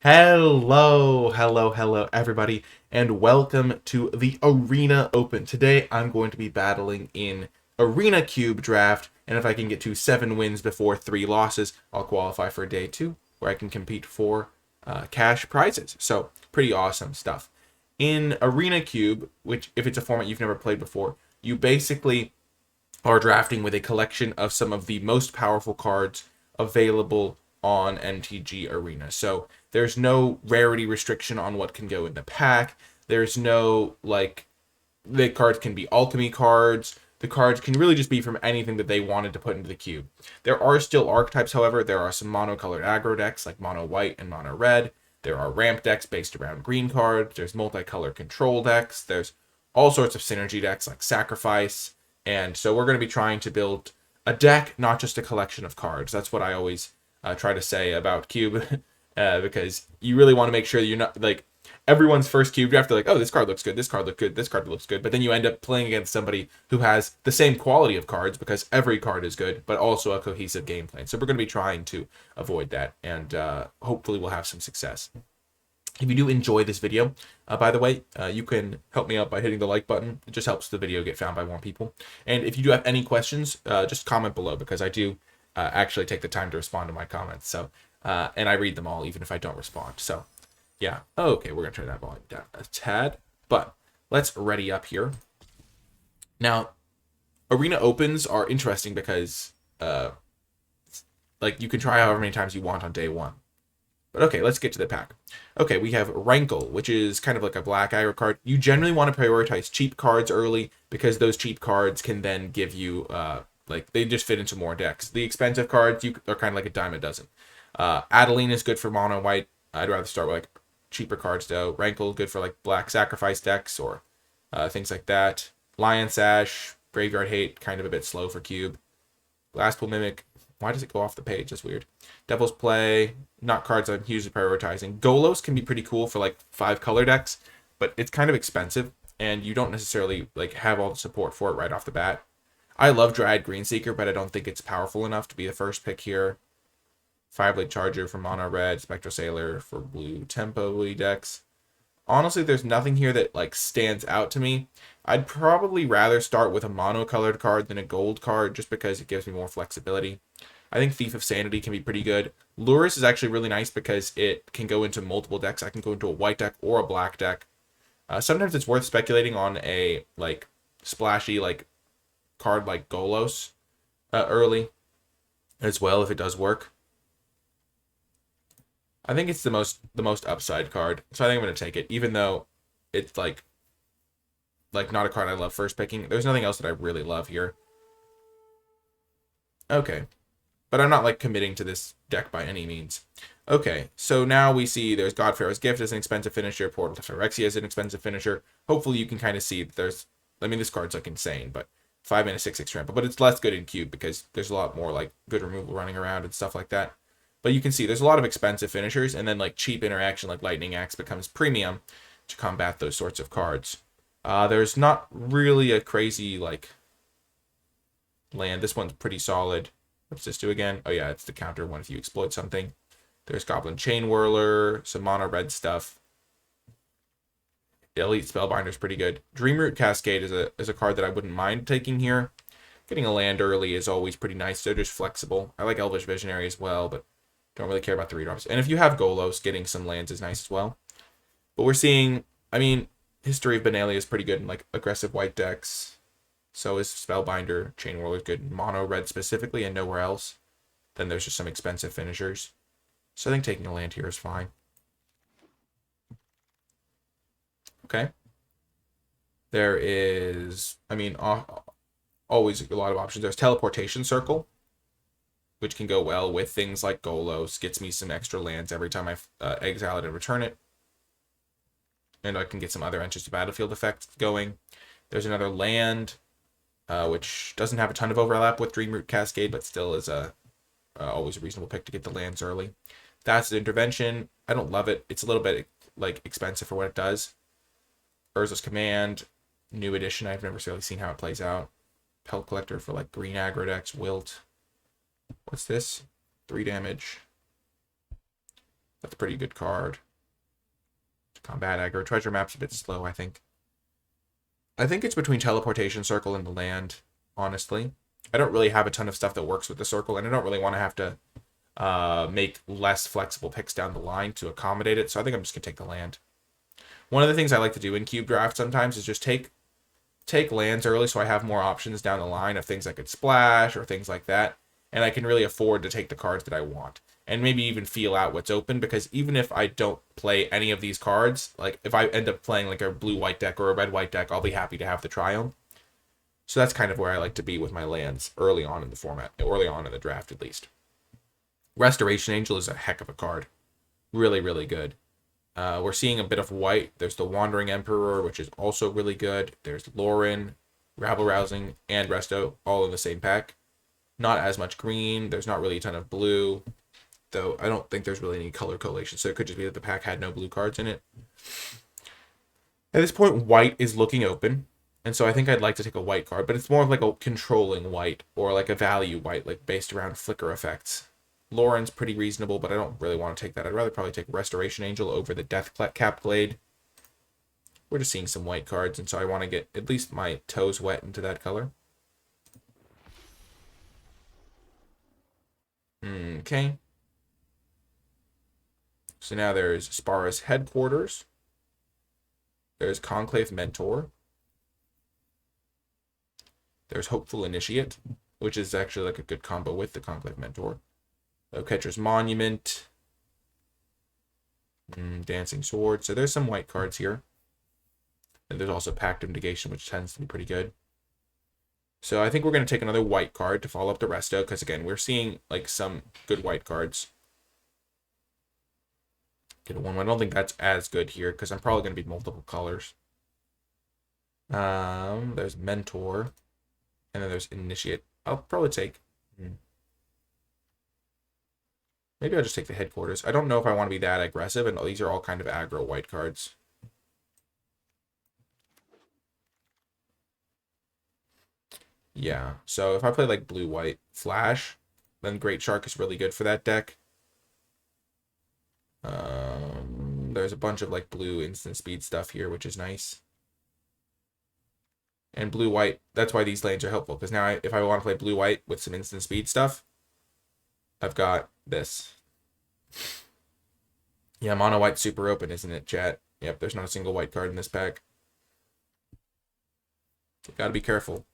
Hello, everybody, and welcome to the Arena Open. Today, I'm going to be battling in Arena Cube Draft, and if I can get to 7 wins before 3 losses, I'll qualify for day 2, where I can compete for cash prizes. So, pretty awesome stuff. In Arena Cube, which, if it's a format you've never played before, you basically are drafting with a collection of some of the most powerful cards available on MTG Arena. So there's no rarity restriction on what can go in the pack. There's no, the cards can be alchemy cards. The cards can really just be from anything that they wanted to put into the cube. There are still archetypes, however. There are some monocolored aggro decks like mono white and mono red. There are ramp decks based around green cards. There's multicolor control decks. There's all sorts of synergy decks like sacrifice. And so we're going to be trying to build a deck, not just a collection of cards. That's what I always try to say about Cube, because you really want to make sure that you're not like everyone's first Cube draft. They're like, oh, this card looks good, this card looks good, this card looks good. But then you end up playing against somebody who has the same quality of cards because every card is good, but also a cohesive game plan. So we're going to be trying to avoid that, and hopefully we'll have some success. If you do enjoy this video, by the way, you can help me out by hitting the like button. It just helps the video get found by more people. And if you do have any questions, just comment below, because I do actually take the time to respond to my comments. So, and I read them all, even if I don't respond. So, yeah. Okay, we're going to turn that volume down a tad. But let's ready up here. Now, Arena Opens are interesting because, you can try however many times you want on day 1. But okay, let's get to the pack. Okay, we have Rankle, which is kind of like a black aggro card. You generally want to prioritize cheap cards early because those cheap cards can then give you, they just fit into more decks. The expensive cards are kind of like a dime a dozen. Adeline is good for mono white. I'd rather start with cheaper cards though. Rankle, good for black sacrifice decks or things like that. Lion Sash, Graveyard Hate, kind of a bit slow for Cube. Glasspool Mimic. Why does it go off the page? That's weird. Devil's Play, not cards I'm usually prioritizing. Golos can be pretty cool for 5 color decks, but it's kind of expensive, and you don't necessarily have all the support for it right off the bat. I love Dryad Greenseeker, but I don't think it's powerful enough to be the first pick here. Fireblade Charger for mono red, Spectral Sailor for blue tempo decks. Honestly, there's nothing here that stands out to me. I'd probably rather start with a monocolored card than a gold card, just because it gives me more flexibility. I think Thief of Sanity can be pretty good. Lurus is actually really nice because it can go into multiple decks. I can go into a white deck or a black deck. Sometimes it's worth speculating on a splashy card like Golos early as well if it does work. I think it's the most upside card, so I think I'm gonna take it, even though it's not a card I love first picking. There's nothing else that I really love here. Okay. But I'm not committing to this deck by any means. Okay, so now we see there's Godpharaoh's Gift as an expensive finisher, Portal to Phyrexia as an expensive finisher. Hopefully you can kind of see that there's, this card's insane, but 5 mana 6/6 trample, but it's less good in Cube because there's a lot more good removal running around and stuff like that. But you can see there's a lot of expensive finishers, and then cheap interaction like Lightning Axe becomes premium to combat those sorts of cards. There's not really a crazy land. This one's pretty solid. What's this do again? Oh yeah, it's the counter one if you exploit something. There's Goblin Chain Whirler, some mono red stuff. The Elite Spellbinder's pretty good. Dreamroot Cascade is a card that I wouldn't mind taking here. Getting a land early is always pretty nice. They're just flexible. I like Elvish Visionary as well, but don't really care about the 3-drops. And if you have Golos, getting some lands is nice as well. But we're seeing, History of Benalia is pretty good in aggressive white decks. So is Spellbinder. Chain Whirler is good in mono red specifically and nowhere else. Then there's just some expensive finishers. So I think taking a land here is fine. Okay. There is, always a lot of options. There's Teleportation Circle, which can go well with things like Golos. Gets me some extra lands every time I exile it and return it. And I can get some other enters to battlefield effects going. There's another land, which doesn't have a ton of overlap with Dreamroot Cascade, but still is always a reasonable pick to get the lands early. That's the Intervention. I don't love it. It's a little bit expensive for what it does. Urza's Command, new edition. I've never really seen how it plays out. Pelt Collector for green aggro decks. Wilt. What's this? 3 damage. That's a pretty good card. Combat aggro. Treasure map's a bit slow, I think. I think it's between Teleportation Circle and the land, honestly. I don't really have a ton of stuff that works with the circle, and I don't really want to have to make less flexible picks down the line to accommodate it, so I think I'm just going to take the land. One of the things I like to do in cube draft sometimes is just take lands early so I have more options down the line of things I could splash or things like that, and I can really afford to take the cards that I want. And maybe even feel out what's open, because even if I don't play any of these cards, like if I end up playing like a blue-white deck or a red-white deck, I'll be happy to have the Triome. So that's kind of where I like to be with my lands early on in the format, early on in the draft at least. Restoration Angel is a heck of a card. Really, really good. We're seeing a bit of white. There's the Wandering Emperor, which is also really good. There's Lauren, Rabble Rousing, and Resto, all in the same pack. Not as much green. There's not really a ton of blue, though I don't think there's really any color collation, so it could just be that the pack had no blue cards in it. At this point, white is looking open, and so I think I'd like to take a white card, but it's more of like a controlling white, or like a value white, like based around flicker effects. Lauren's pretty reasonable, but I don't really want to take that. I'd rather probably take Restoration Angel over the Death Cap Blade. We're just seeing some white cards, and so I want to get at least my toes wet into that color. Okay. So now there's Spara's Headquarters. There's Conclave Mentor. There's Hopeful Initiate, which is actually like a good combo with the Conclave Mentor. Catcher's Monument. Dancing Sword. So there's some white cards here. And there's also Pact of Negation, which tends to be pretty good. So I think we're going to take another white card to follow up the resto, because again, we're seeing like some good white cards. Get a 1-1. I don't think that's as good here, because I'm probably going to be multiple colors. There's Mentor. And then there's Initiate. I'll probably take... Maybe I'll just take the Headquarters. I don't know if I want to be that aggressive, and these are all kind of aggro white cards. Yeah, so if I play like blue-white Flash, then Great Shark is really good for that deck. There's a bunch of like blue instant speed stuff here, which is nice. And blue-white, that's why these lanes are helpful, because now if I want to play blue-white with some instant speed stuff, I've got this. Yeah, mono white's super open, isn't it, chat? Yep, there's not a single white card in this pack. Gotta be careful.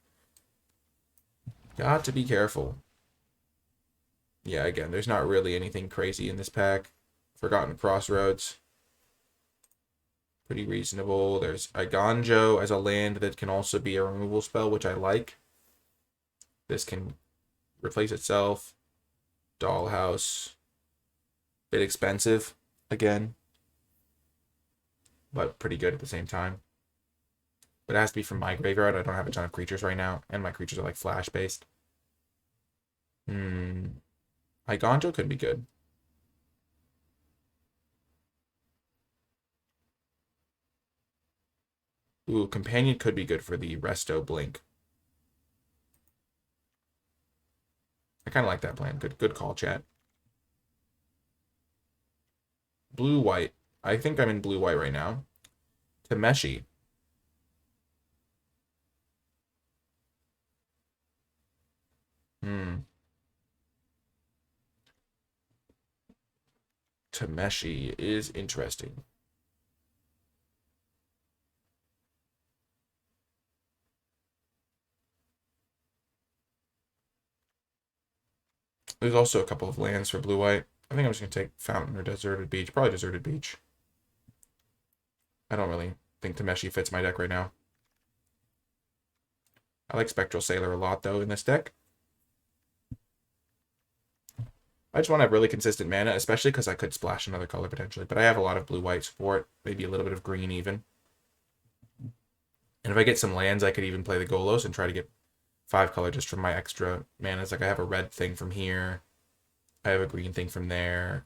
Got to be careful. Yeah, again, there's not really anything crazy in this pack. Forgotten Crossroads. Pretty reasonable. There's Iganjo as a land that can also be a removal spell, which I like. This can replace itself. Dollhouse. Bit expensive, again. But pretty good at the same time. But it has to be from my graveyard. I don't have a ton of creatures right now. And my creatures are like flash-based. Iganjo could be good. Ooh, Companion could be good for the Resto Blink. I kind of like that plan. Good call, chat. Blue-white. I think I'm in blue-white right now. Tameshi. Tameshi is interesting. There's also a couple of lands for blue-white. I think I'm just going to take Fountain or Deserted Beach. Probably Deserted Beach. I don't really think Tameshi fits my deck right now. I like Spectral Sailor a lot, though, in this deck. I just want to have really consistent mana, especially because I could splash another color potentially. But I have a lot of blue-white support. Maybe a little bit of green even. And if I get some lands, I could even play the Golos and try to get 5 color just from my extra mana. It's like I have a red thing from here. I have a green thing from there.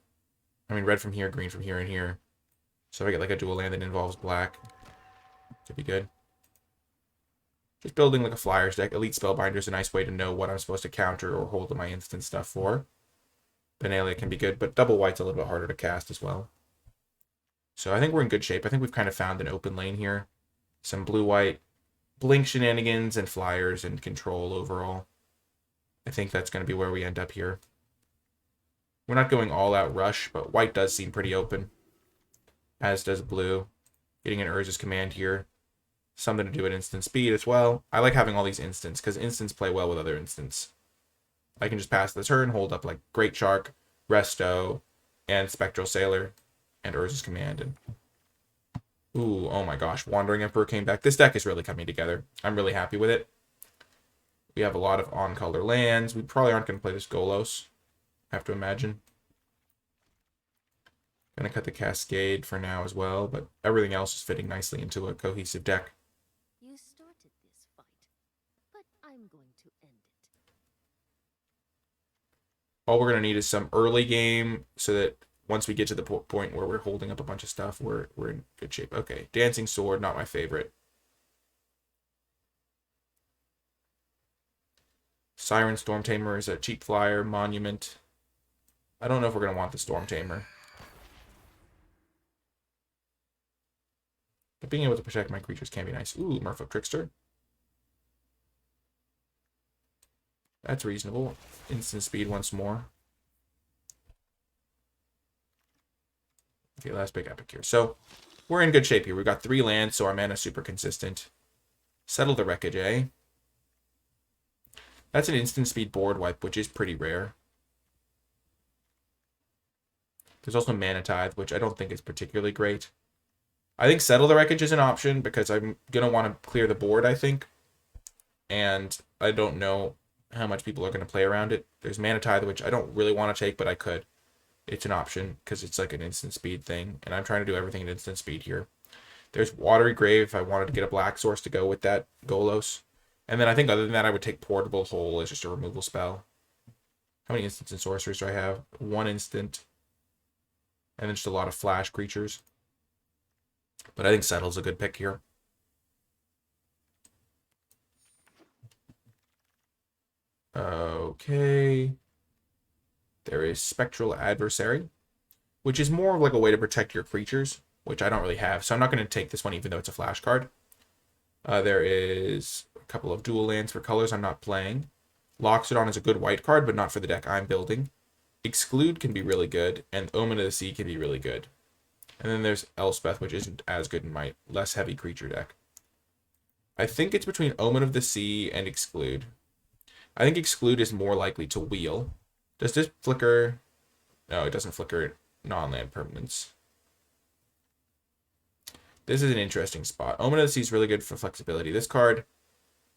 I mean, red from here, green from here, and here. So if I get like a dual land that involves black, could be good. Just building like a Flyers deck. Elite Spellbinder is a nice way to know what I'm supposed to counter or hold my instant stuff for. Benalia can be good, but double white's a little bit harder to cast as well. So I think we're in good shape. I think we've kind of found an open lane here. Some blue-white blink shenanigans and flyers and control overall. I think that's going to be where we end up here. We're not going all-out rush, but white does seem pretty open, as does blue. Getting an Urza's Command here. Something to do at instant speed as well. I like having all these instants, because instants play well with other instants. I can just pass the turn, hold up like Great Shark, Resto, and Spectral Sailor, and Urza's Command. And ooh, oh my gosh, Wandering Emperor came back. This deck is really coming together. I'm really happy with it. We have a lot of on-color lands. We probably aren't going to play this Golos, I have to imagine. Going to cut the Cascade for now as well, but everything else is fitting nicely into a cohesive deck. You started this fight, but I'm going to end it. All we're going to need is some early game so that once we get to the point where we're holding up a bunch of stuff, we're in good shape. Okay, Dancing Sword, not my favorite. Siren Storm Tamer is a cheap flyer. Monument. I don't know if we're going to want the Storm Tamer. But being able to protect my creatures can be nice. Ooh, Merfolk Trickster. That's reasonable. Instant speed once more. Okay, last big epic here. So, we're in good shape here. We've got 3 lands, so our mana's super consistent. Settle the Wreckage, eh? That's an instant speed board wipe, which is pretty rare. There's also Mana Tithe, which I don't think is particularly great. I think Settle the Wreckage is an option because I'm going to want to clear the board, I think. And I don't know how much people are going to play around it. There's Mana Tithe, which I don't really want to take, but I could. It's an option because it's like an instant speed thing. And I'm trying to do everything at instant speed here. There's Watery Grave if I wanted to get a black source to go with that Golos. And then I think other than that, I would take Portable Hole as just a removal spell. How many instants and sorcerers do I have? 1 instant. And then just a lot of flash creatures. But I think Settle's a good pick here. Okay. There is Spectral Adversary, which is more like a way to protect your creatures, which I don't really have. So I'm not going to take this one even though it's a flash card. There is a couple of dual lands for colors I'm not playing. Loxodon is a good white card, but not for the deck I'm building. Exclude can be really good, and Omen of the Sea can be really good. And then there's Elspeth, which isn't as good in my less heavy creature deck. I think it's between Omen of the Sea and Exclude. I think Exclude is more likely to wheel. Does this flicker? No, it doesn't flicker non-land permanents. This is an interesting spot. Omen of the Sea is really good for flexibility. This card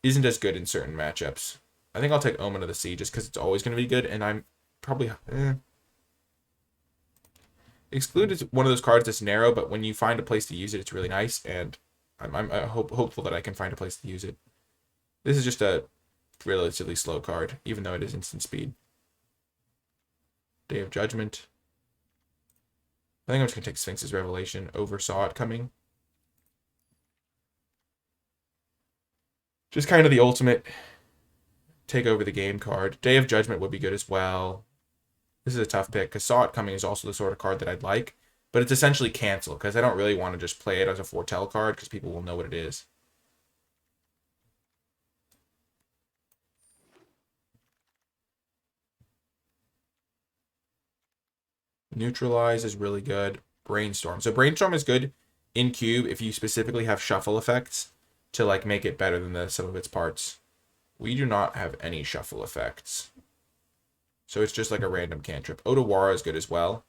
isn't as good in certain matchups. I think I'll take Omen of the Sea just because it's always going to be good, and I'm probably... Exclude is one of those cards that's narrow, but when you find a place to use it, it's really nice, and I'm hopeful that I can find a place to use it. This is just a relatively slow card, even though it is instant speed. Day of Judgment. I think I'm just going to take Sphinx's Revelation. Oversaw it coming. Just kind of the ultimate take over the game card. Day of Judgment would be good as well. This is a tough pick because Saw It Coming is also the sort of card that I'd like. But it's essentially cancel because I don't really want to just play it as a foretell card because people will know what it is. Neutralize is really good. Brainstorm. So Brainstorm is good in cube if you specifically have shuffle effects to like make it better than the sum of its parts. We do not have any shuffle effects. So it's just like a random cantrip. Otawara is good as well.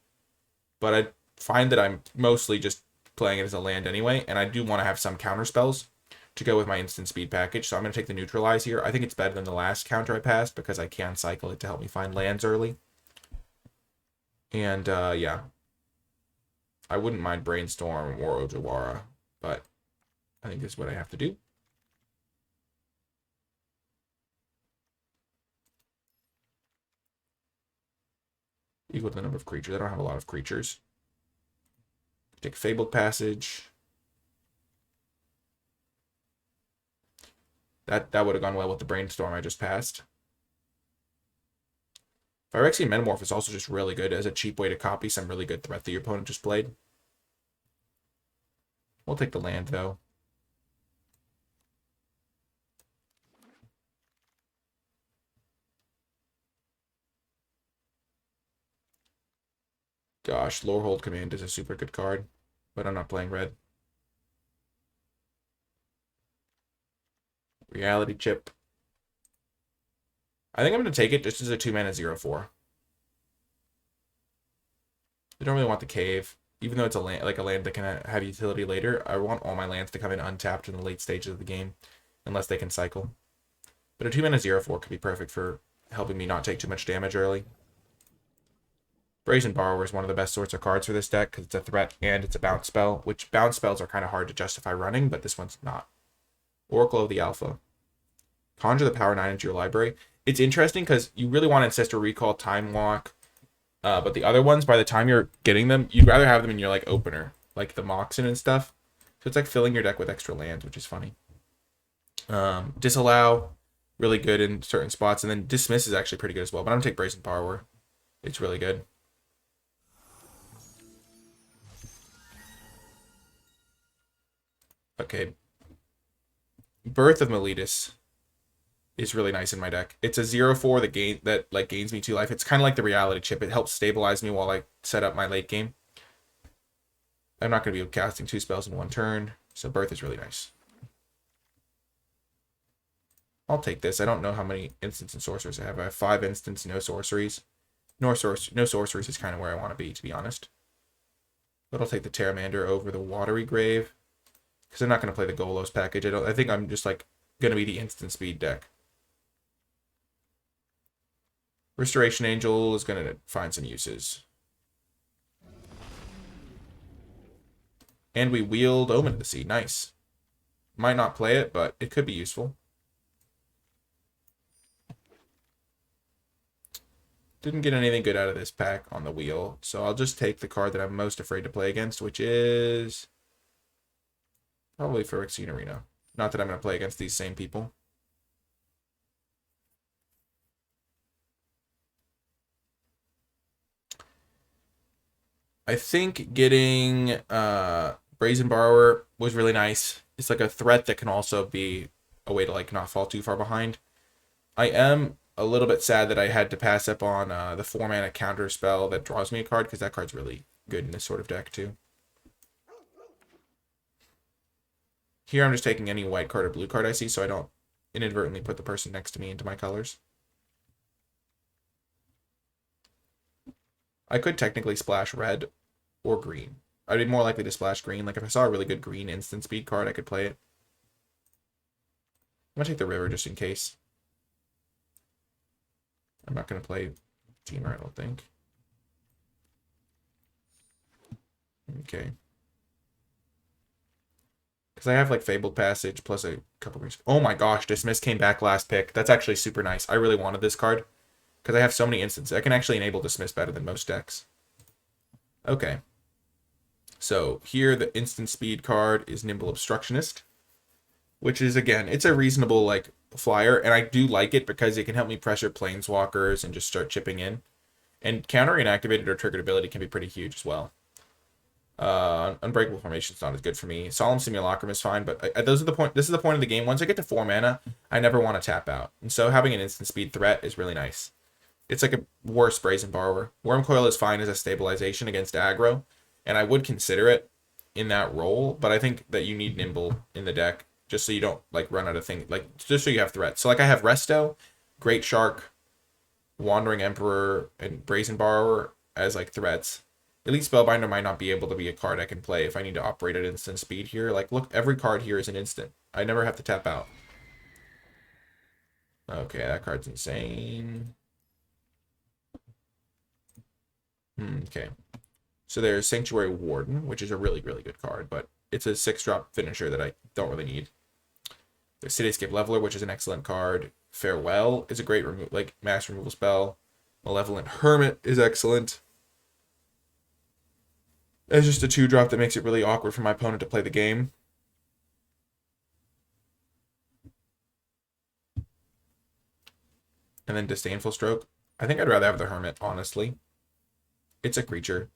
But I find that I'm mostly just playing it as a land anyway. And I do want to have some counter spells to go with my instant speed package. So I'm going to take the Neutralize here. I think it's better than the last counter I passed because I can cycle it to help me find lands early. And yeah. I wouldn't mind Brainstorm or Otawara. But I think this is what I have to do. Equal to the number of creatures. I don't have a lot of creatures. Take Fabled Passage. That would have gone well with the Brainstorm I just passed. Phyrexian Metamorph is also just really good as a cheap way to copy some really good threat that your opponent just played. We'll take the land, though. Gosh, Lorehold Command is a super good card, but I'm not playing red. Reality Chip. I think I'm going to take it just as a 2-mana 0/4. I don't really want the cave, even though it's a land, like a land that can have utility later. I want all my lands to come in untapped in the late stages of the game, unless they can cycle. But a 2-mana 0/4 could be perfect for helping me not take too much damage early. Brazen Borrower is one of the best sorts of cards for this deck because it's a threat and it's a bounce spell, which bounce spells are kind of hard to justify running, but this one's not. Oracle of the Alpha. Conjure the power 9 into your library. It's interesting because you really want Ancestral Recall, Time Walk, but the other ones, by the time you're getting them, you'd rather have them in your like opener, like the Moxen and stuff. So it's like filling your deck with extra lands, which is funny. Disallow, really good in certain spots, and then Dismiss is actually pretty good as well. But I'm gonna take Brazen Borrower. It's really good. Okay. Birth of Meletus is really nice in my deck. It's a 0/4 that gains me 2 life. It's kind of like the reality chip. It helps stabilize me while I set up my late game. I'm not going to be casting 2 spells in 1 turn, so Birth is really nice. I'll take this. I don't know how many instants and sorceries I have. I have 5 instants, no sorceries. No sorceries is kind of where I want to be honest. But I'll take the Terramander over the Watery Grave because I'm not going to play the Golos package. I think I'm just like going to be the instant speed deck. Restoration Angel is going to find some uses. And we wield Omen of the Sea. Nice. Might not play it, but it could be useful. Didn't get anything good out of this pack on the wheel, so I'll just take the card that I'm most afraid to play against, which is probably Phyrexian Arena. Not that I'm going to play against these same people. I think getting Brazen Borrower was really nice. It's like a threat that can also be a way to like not fall too far behind. I am a little bit sad that I had to pass up on the 4-mana counter spell that draws me a card because that card's really good in this sort of deck too. Here I'm just taking any white card or blue card I see so I don't inadvertently put the person next to me into my colors. I could technically splash red or green. I'd be more likely to splash green. Like if I saw a really good green instant speed card, I could play it. I'm going to take the river just in case. I'm not going to play Teamer, I don't think. Okay. Because I have like Fabled Passage plus a couple of... Oh my gosh, Dismiss came back last pick. That's actually super nice. I really wanted this card. Because I have so many instances. I can actually enable Dismiss better than most decks. Okay. So here the instant speed card is Nimble Obstructionist. Which is, again, it's a reasonable like flyer. And I do like it because it can help me pressure Planeswalkers and just start chipping in. And countering activated or triggered ability can be pretty huge as well. Unbreakable Formation is not as good for me. Solemn Simulacrum is fine, but this is the point of the game. Once I get to 4 mana, I never want to tap out. And so having an instant speed threat is really nice. It's like a worse Brazen Borrower. Wormcoil is fine as a stabilization against aggro, and I would consider it in that role, but I think that you need Nimble in the deck just so you don't like run out of things, like just so you have threats. So like I have Resto, Great Shark, Wandering Emperor, and Brazen Borrower as like threats. Elite Spellbinder might not be able to be a card I can play if I need to operate at instant speed here. Like, look, every card here is an instant. I never have to tap out. Okay, that card's insane. Okay. So there's Sanctuary Warden, which is a really, really good card, but it's a 6-drop finisher that I don't really need. There's Cityscape Leveler, which is an excellent card. Farewell is a great mass removal spell. Malevolent Hermit is excellent. It's just a 2-drop that makes it really awkward for my opponent to play the game. And then Disdainful Stroke. I think I'd rather have the Hermit, honestly. It's a creature.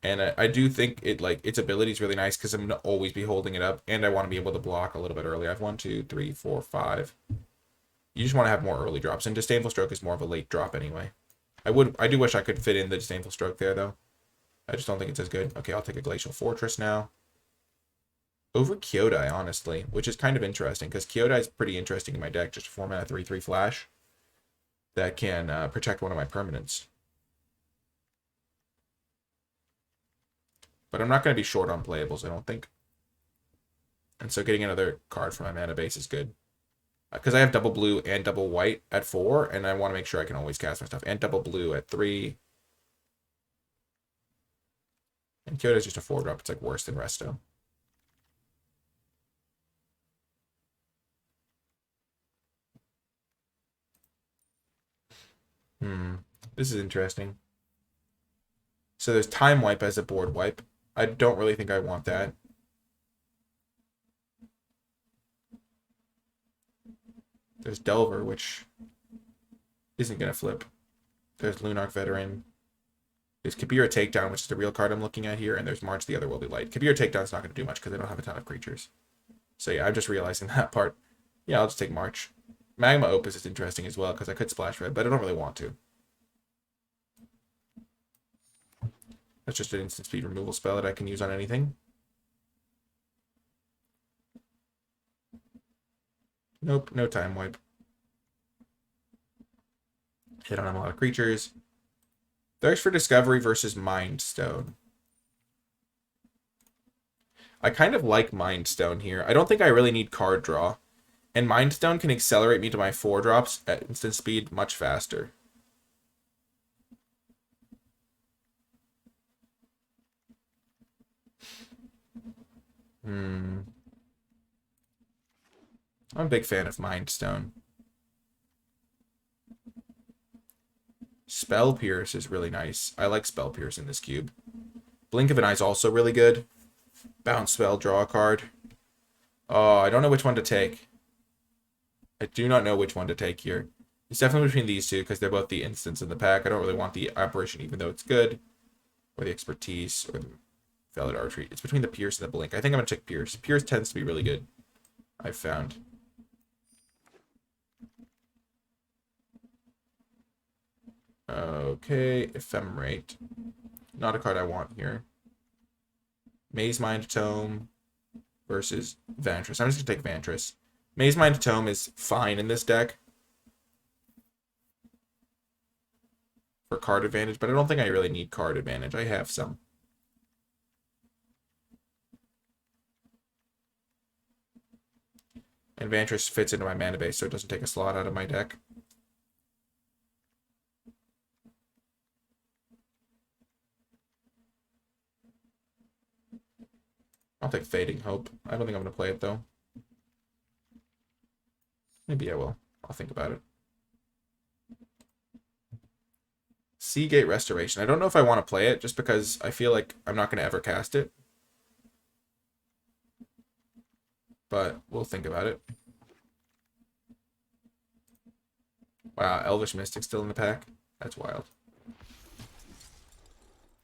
And I do think it like its ability is really nice because I'm gonna always be holding it up, and I want to be able to block a little bit early. I have 1, 2, 3, 4, 5. You just want to have more early drops, and Disdainful Stroke is more of a late drop anyway. I do wish I could fit in the Disdainful Stroke there though. I just don't think it's as good. Okay, I'll take a Glacial Fortress now. Over Kyodai, honestly, which is kind of interesting because Kyodai is pretty interesting in my deck. Just a 4-mana 3/3 flash that can protect one of my permanents. But I'm not going to be short on playables, I don't think. And so getting another card from my mana base is good. Because I have double blue and double white at 4, and I want to make sure I can always cast my stuff. And double blue at 3. And Kyoto is just a 4-drop. It's like worse than Resto. This is interesting. So there's Time Wipe as a board wipe. I don't really think I want that. There's Delver, which isn't going to flip. There's Lunarch Veteran. There's Kabira Takedown, which is the real card I'm looking at here. And there's March the Otherworldly Light. Kabira Takedown's not going to do much because I don't have a ton of creatures. So yeah, I'm just realizing that part. Yeah, I'll just take March. Magma Opus is interesting as well because I could splash red, but I don't really want to. That's just an instant speed removal spell that I can use on anything. Nope, no Time Wipe. Hit on a lot of creatures. Thirst for Discovery versus Mind Stone. I kind of like Mind Stone here. I don't think I really need card draw. And Mind Stone can accelerate me to my 4-drops at instant speed much faster. I'm a big fan of Mind Stone. Spell Pierce is really nice. I like Spell Pierce in this cube. Blink of an Eye is also really good. Bounce spell, draw a card. Oh, I don't know which one to take. I do not know which one to take here. It's definitely between these two because they're both the instants in the pack. I don't really want the Apparition even though it's good. Or the Expertise or the Valid Archery. It's between the Pierce and the Blink. I think I'm going to check Pierce. Pierce tends to be really good, I've found. Okay, Ephemerate. Not a card I want here. Maze Mind Tome versus Vantress. I'm just going to take Vantress. Maze Mind Tome is fine in this deck for card advantage, but I don't think I really need card advantage. I have some. And Vantress fits into my mana base, so it doesn't take a slot out of my deck. I'll take Fading Hope. I don't think I'm going to play it, though. Maybe I will. I'll think about it. Seagate Restoration. I don't know if I want to play it, just because I feel like I'm not going to ever cast it. But we'll think about it. Wow, Elvish Mystic's still in the pack? That's wild.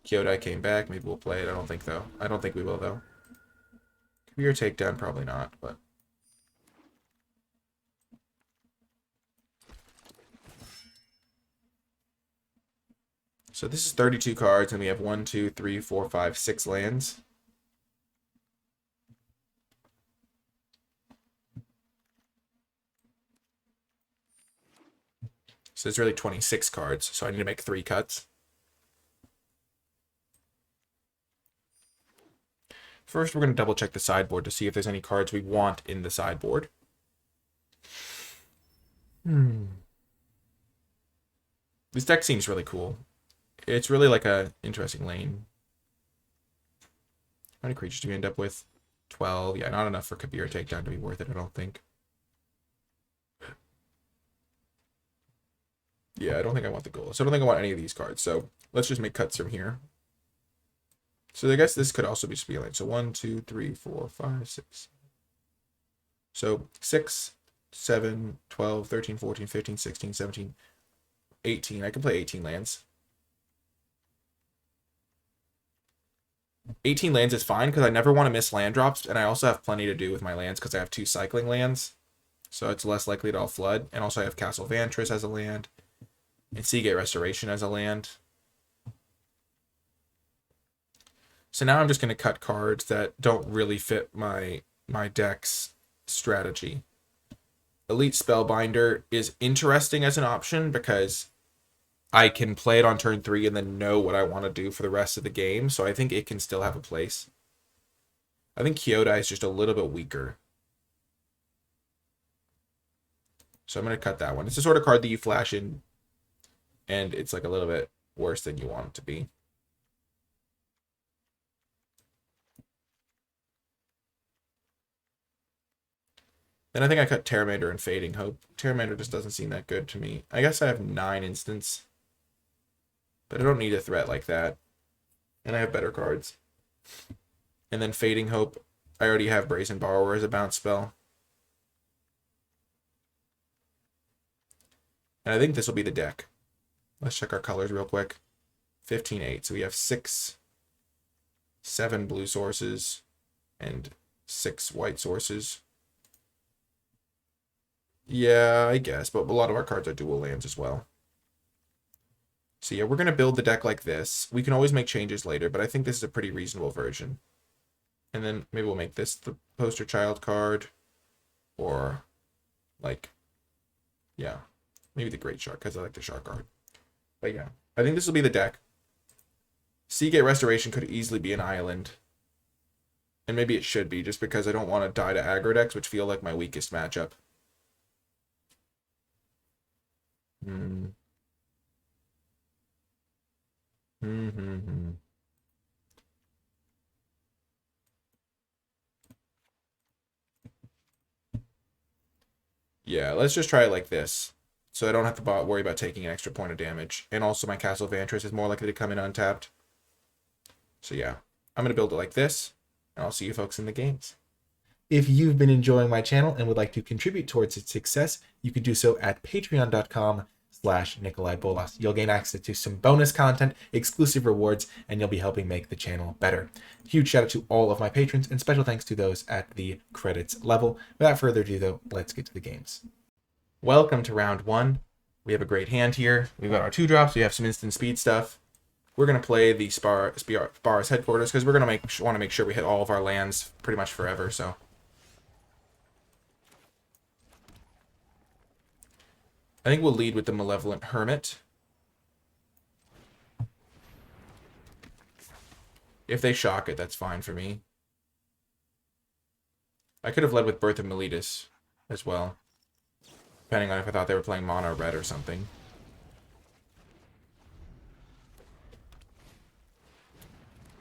Kyodai came back. Maybe we'll play it. I don't think, though. I don't think we will, though. Kabir Takedown, probably not, but... So this is 32 cards, and we have 1, 2, 3, 4, 5, 6 lands. So it's really 26 cards, so I need to make 3 cuts. First, we're going to double check the sideboard to see if there's any cards we want in the sideboard. This deck seems really cool. It's really like a interesting lane. How many creatures do we end up with? 12. Yeah, not enough for Kabir Takedown to be worth it, I don't think. Yeah, I don't think I want the goal. So I don't think I want any of these cards. So let's just make cuts from here. So I guess this could also be just be a lane. So 1, 2, 3, 4, 5, 6. So 6, 7, 12, 13, 14, 15, 16, 17, 18. I can play 18 lands. 18 lands is fine because I never want to miss land drops, and I also have plenty to do with my lands because I have 2 cycling lands. So it's less likely to all flood. And also I have Castle Vantress as a land. And Seagate Restoration as a land. So now I'm just going to cut cards that don't really fit my deck's strategy. Elite Spellbinder is interesting as an option because I can play it on turn 3 and then know what I want to do for the rest of the game. So I think it can still have a place. I think Kyodai is just a little bit weaker. So I'm going to cut that one. It's the sort of card that you flash in and it's like a little bit worse than you want it to be. Then I think I cut Terramander and Fading Hope. Terramander just doesn't seem that good to me. I guess I have 9 instants. But I don't need a threat like that. And I have better cards. And then Fading Hope. I already have Brazen Borrower as a bounce spell. And I think this will be the deck. Let's check our colors real quick. 15-8. So we have 6, 7 blue sources, and 6 white sources. Yeah, I guess. But a lot of our cards are dual lands as well. So yeah, we're going to build the deck like this. We can always make changes later, but I think this is a pretty reasonable version. And then maybe we'll make this the poster child card. Or, like, yeah. Maybe the Great Shark, because I like the Shark card. But yeah, I think this will be the deck. Seagate Restoration could easily be an island. And maybe it should be, just because I don't want to die to aggro decks, which feel like my weakest matchup. Yeah, let's just try it like this. So I don't have to worry about taking an extra point of damage. And also my Castle Vantress is more likely to come in untapped. So yeah, I'm going to build it like this. And I'll see you folks in the games. If you've been enjoying my channel and would like to contribute towards its success, you can do so at patreon.com/NicolaiBolas. You'll gain access to some bonus content, exclusive rewards, and you'll be helping make the channel better. Huge shout out to all of my patrons, and special thanks to those at the credits level. Without further ado, though, let's get to the games. Welcome to round 1. We have a great hand here. We've got our 2-drops. We have some instant speed stuff. We're going to play the Spar's Headquarters because we're going to want to make sure we hit all of our lands pretty much forever, so... I think we'll lead with the Malevolent Hermit. If they shock it, that's fine for me. I could have led with Birth of Meletus as well. Depending on if I thought they were playing mono red or something.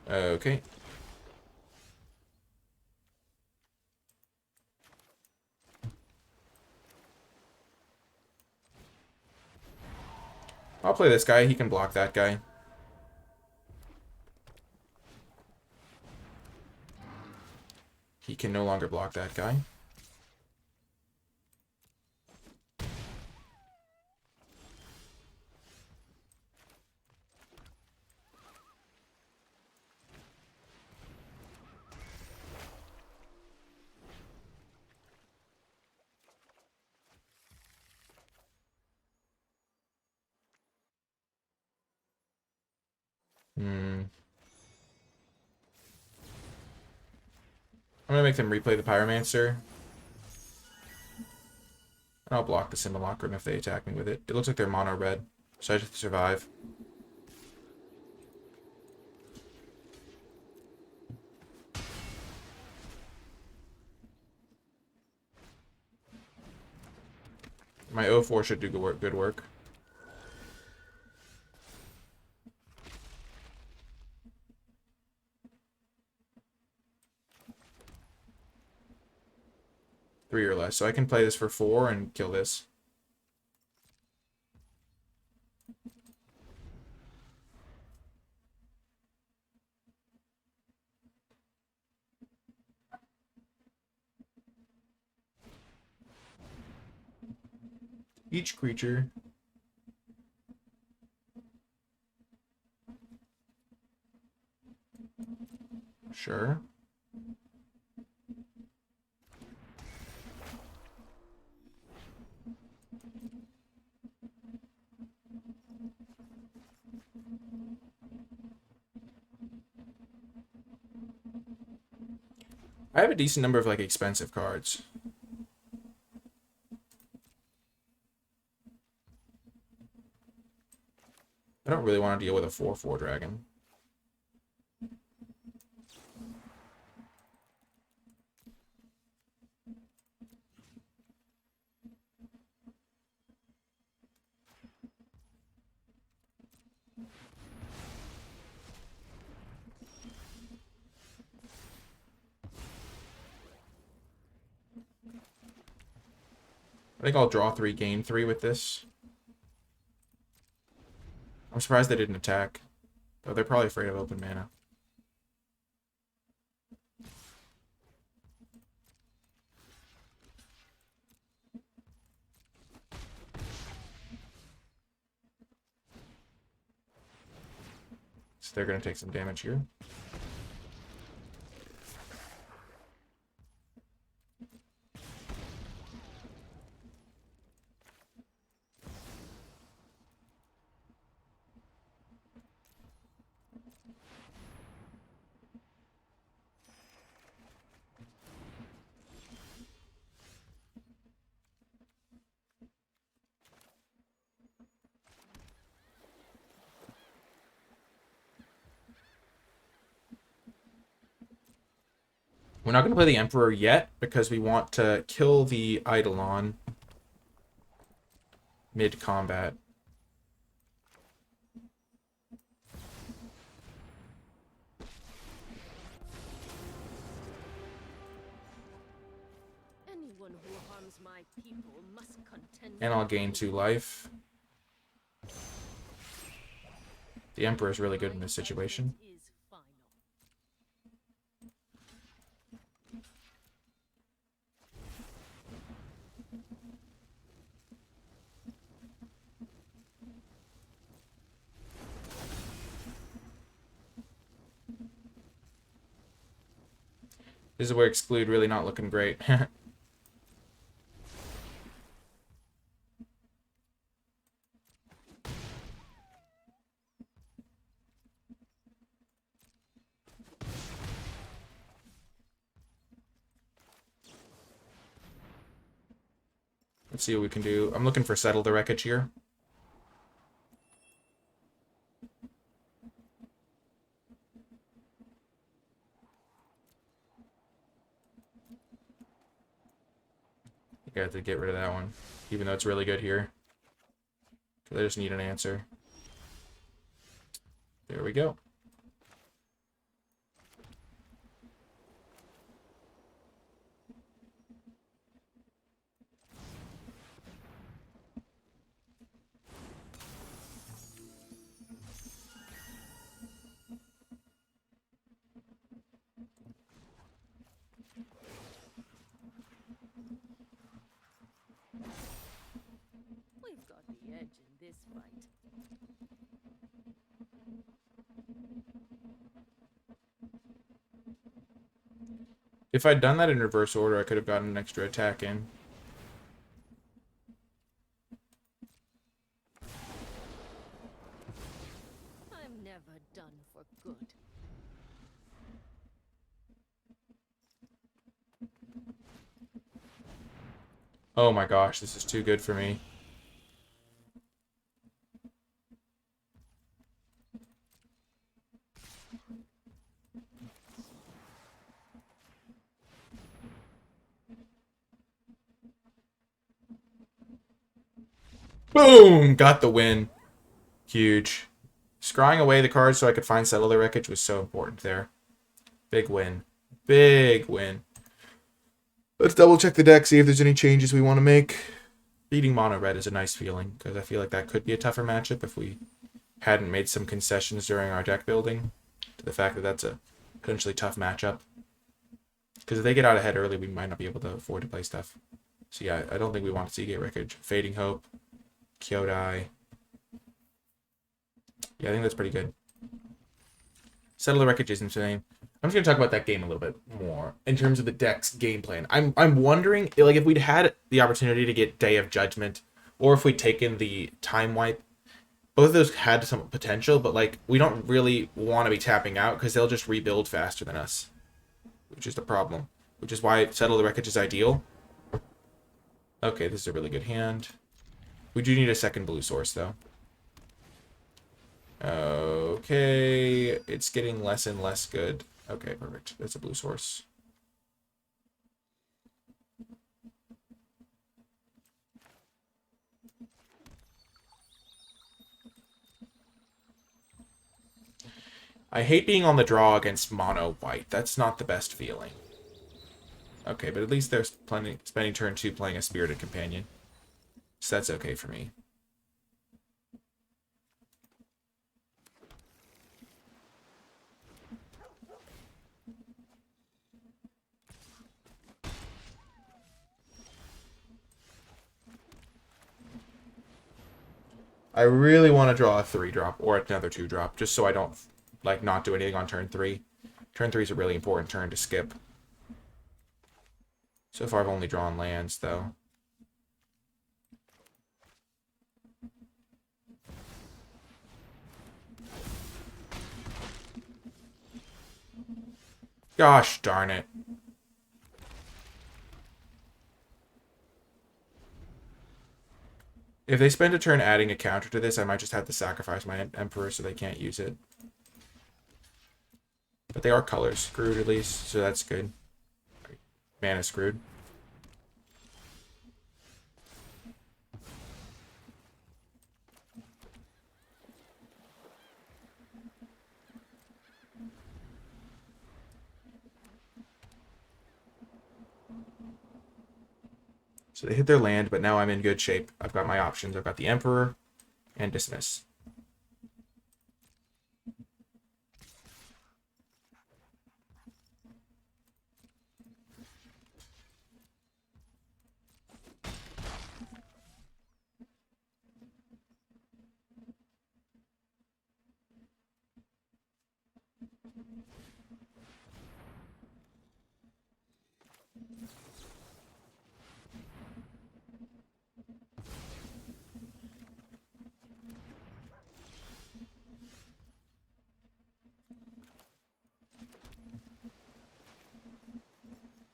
Okay. I'll play this guy. He can block that guy. He can no longer block that guy. I'm going to make them replay the Pyromancer. And I'll block the Simulacrum if they attack me with it. It looks like they're mono red, so I just have to survive. My 0-4 should do good work. Three or less. So I can play this for 4 and kill this. Each creature Sure. I have a decent number of like expensive cards. I don't really want to deal with a 4/4 dragon. I think I'll draw 3, gain 3 with this. I'm surprised they didn't attack. Though they're probably afraid of open mana. So they're going to take some damage here. We're not going to play the Emperor yet because we want to kill the Eidolon mid-combat. Anyone who harms my people must contend. And I'll gain 2 life. The Emperor is really good in this situation. Is final. This is where Exclude really not looking great. Let's see what we can do. I'm looking for Settle the Wreckage here. I have to get rid of that one, even though it's really good here. I just need an answer. There we go. We've got the edge in this fight. If I'd done that in reverse order, I could have gotten an extra attack in. I'm never done for good. Oh my gosh, this is too good for me. Boom! Got the win. Huge. Scrying away the cards so I could find Settle the Wreckage was so important there. Big win. Big win. Let's double check the deck, see if there's any changes we want to make. Beating mono red is a nice feeling, because I feel like that could be a tougher matchup if we hadn't made some concessions during our deck building to the fact that that's a potentially tough matchup. Because if they get out ahead early, we might not be able to afford to play stuff. So yeah, I don't think we want to Seagate Wreckage. Fading Hope, Kyodai. Yeah, I think that's pretty good. Settle the Wreckage is insane. I'm just gonna talk about that game a little bit more in terms of the deck's game plan. I'm wondering, like, if we'd had the opportunity to get Day of Judgment, or if we'd taken the Time Wipe. Both of those had some potential, but like we don't really want to be tapping out because they'll just rebuild faster than us, which is the problem. Which is why Settle the Wreckage is ideal. Okay, this is a really good hand. We do need a second blue source though. Okay, it's getting less and less good. Okay, perfect. That's a blue source. I hate being on the draw against mono white. That's not the best feeling. Okay, but at least they're spending turn 2 playing a Spirited Companion. So that's okay for me. I really want to draw a 3-drop or another 2-drop, just so I don't, like, not do anything on turn 3. Turn 3 is a really important turn to skip. So far I've only drawn lands, though. Gosh darn it. If they spend a turn adding a counter to this, I might just have to sacrifice my Emperor so they can't use it. But they are color screwed at least, so that's good. Mana screwed. So they hit their land, but now I'm in good shape. I've got my options. I've got the Emperor and Dismiss.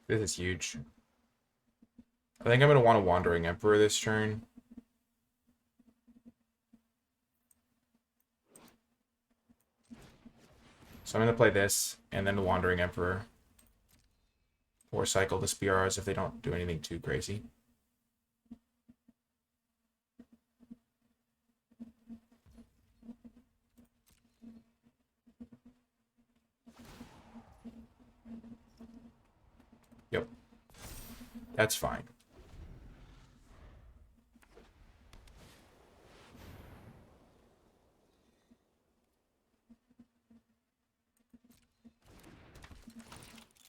This is huge. I think I'm going to want a Wandering Emperor this turn. So I'm going to play this, and then the Wandering Emperor. Or cycle the SPRs if they don't do anything too crazy. Yep. That's fine.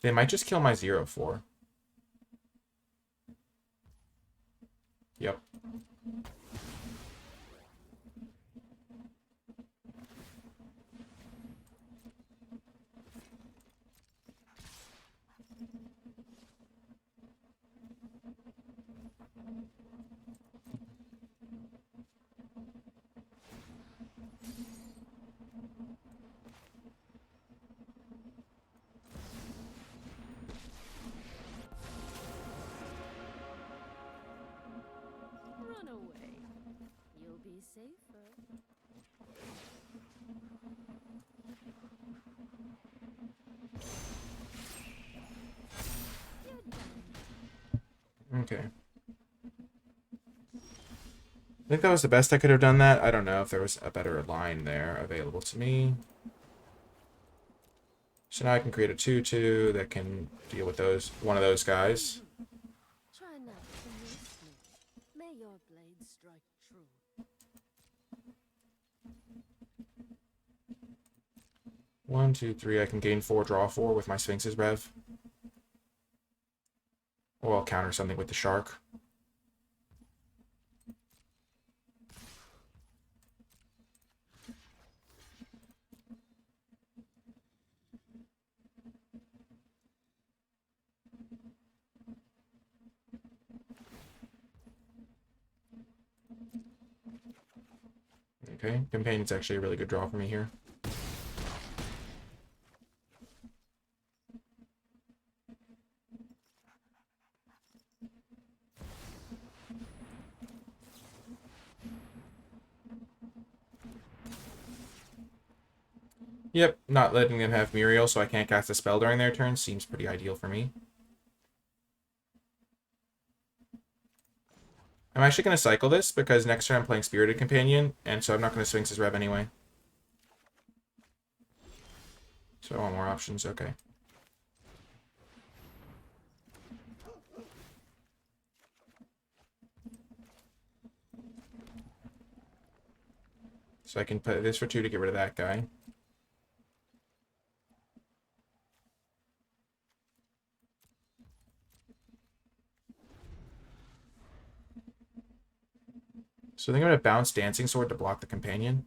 They might just kill my 0/4. Yep. Run away. You'll be safer. You're done. Okay. I think that was the best I could have done that. I don't know if there was a better line there available to me. So now I can create a 2/2 that can deal with one of those guys. Try not to miss me. May your blade strike true. 1, 2, 3. I can gain 4, draw 4 with my Sphinx's Rev. Or I'll counter something with the Shark. Okay, Companion's actually a really good draw for me here. Yep, not letting them have Muriel so I can't cast a spell during their turn seems pretty ideal for me. I'm actually going to cycle this because next turn I'm playing Spirited Companion, and so I'm not going to Sphinx's Rev anyway. So I want more options, okay. So I can put this for 2 to get rid of that guy. So I think I'm going to bounce Dancing Sword to block the Companion.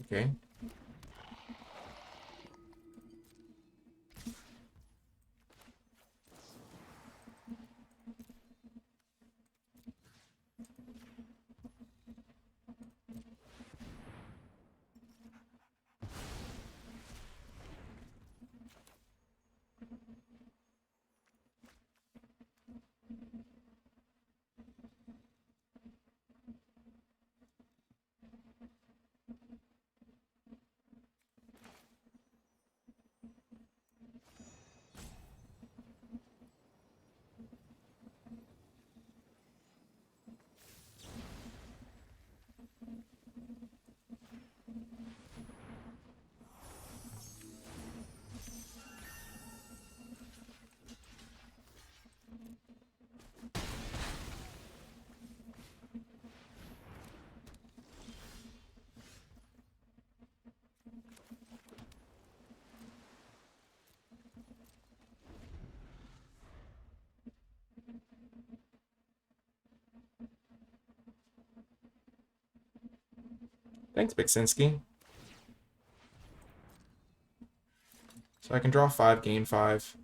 Okay. Thanks, Bixinski. So I can draw 5, gain 5.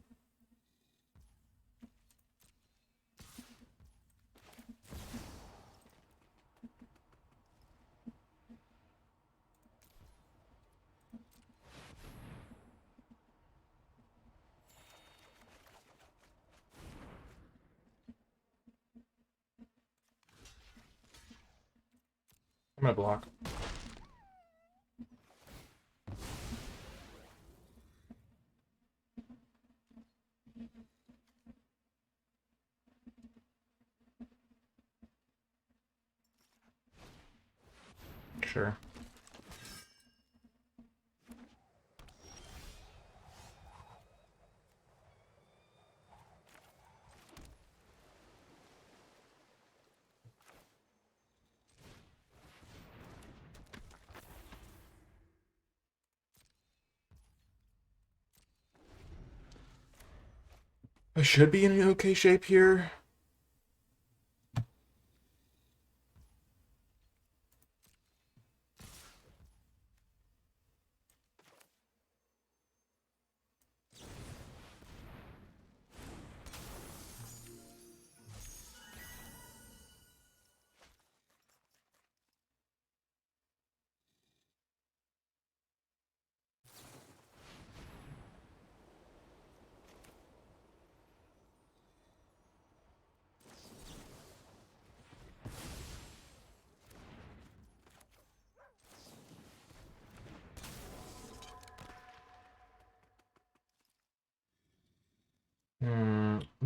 I'm going to block. Sure. I should be in an okay shape here.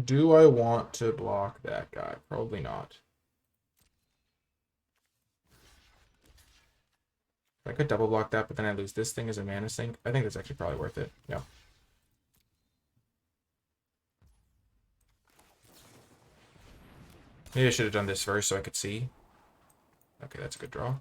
Do I want to block that guy? Probably not. I could double block that, but then I lose this thing as a mana sink. I think that's actually probably worth it. No. Maybe I should have done this first so I could see. Okay, that's a good draw.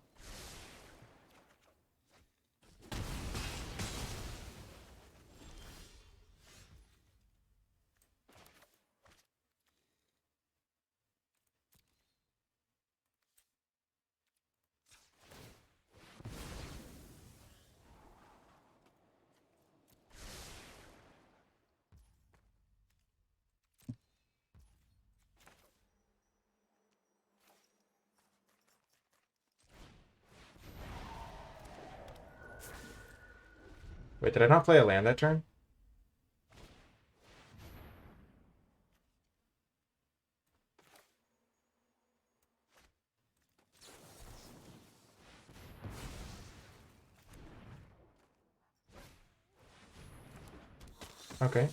Wait, did I not play a land that turn? Okay.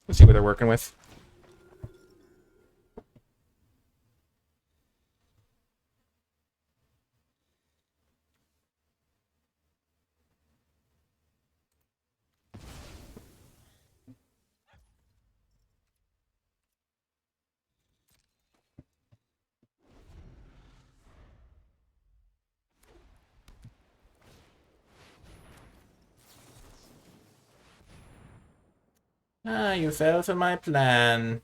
Let's see what they're working with. Ah, you fell for my plan.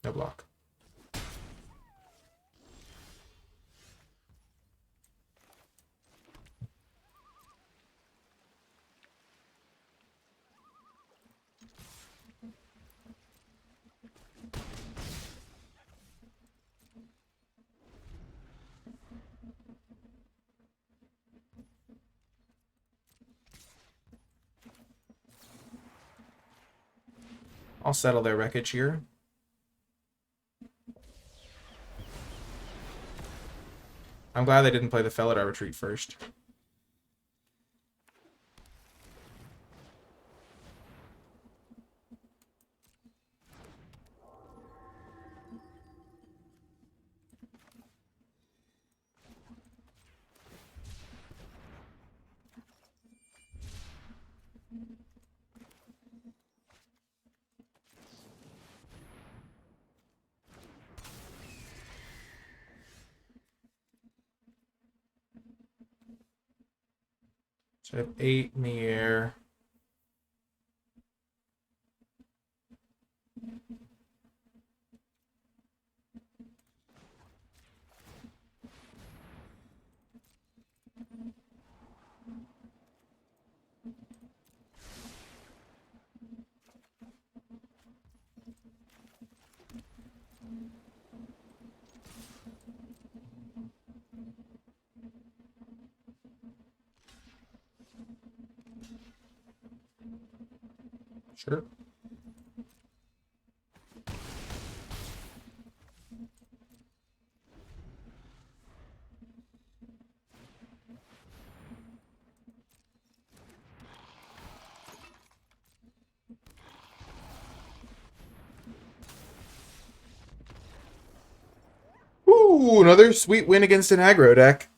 No block. I'll settle their wreckage here. I'm glad they didn't play the Felidar retreat first. So I have 8 in the air. Sure. Ooh, another sweet win against an aggro deck.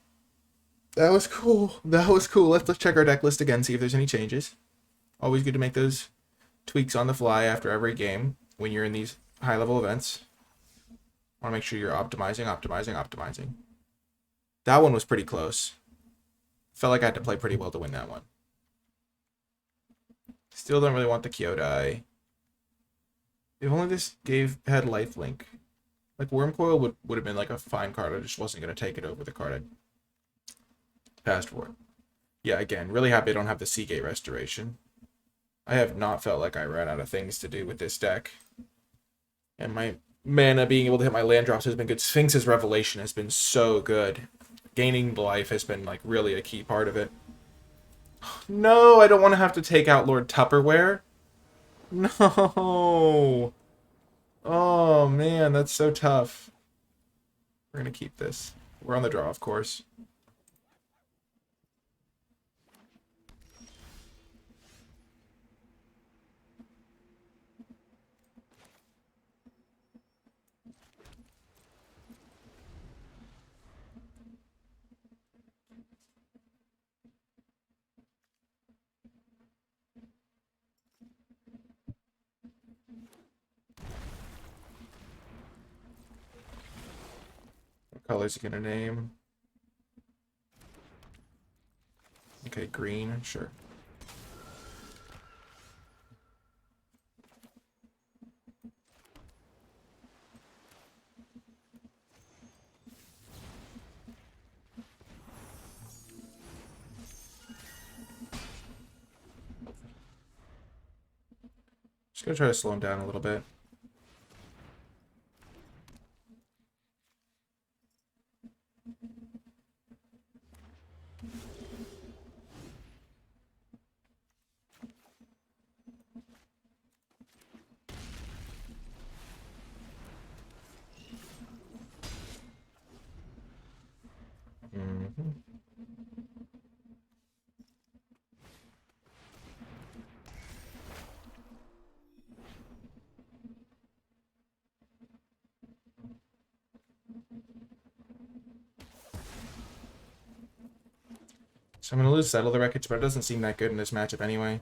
That was cool. That was cool. Let's check our deck list again, see if there's any changes. Always good to make those tweaks on the fly after every game when you're in these high-level events. Want to make sure you're optimizing. That one was pretty close. Felt like I had to play pretty well to win that one. Still don't really want the Kyodai. If only this had lifelink. Like Wormcoil would have been like a fine card. I just wasn't going to take it over the card I passed for it. Yeah, again, really happy I don't have the Seagate Restoration. I have not felt like I ran out of things to do with this deck. And my mana being able to hit my land drops has been good. Sphinx's Revelation has been so good. Gaining life has been like really a key part of it. No, I don't want to have to take out Lord Tupperware. No. Oh, man, that's so tough. We're going to keep this. We're on the draw, of course. What color's he going to name? Okay, green, sure. gonna try to slow him down a little bit. Mhm. So I'm going to lose Settle the Wreckage, but it doesn't seem that good in this matchup anyway.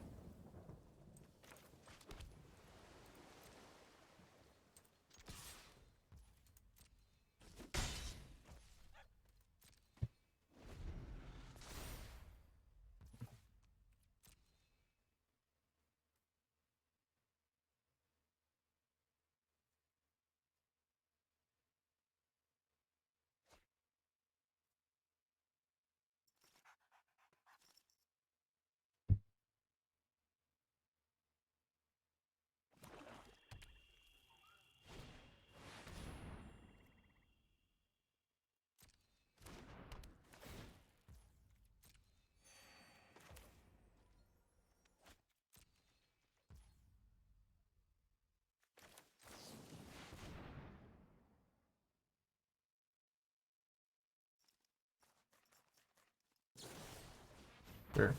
Sure.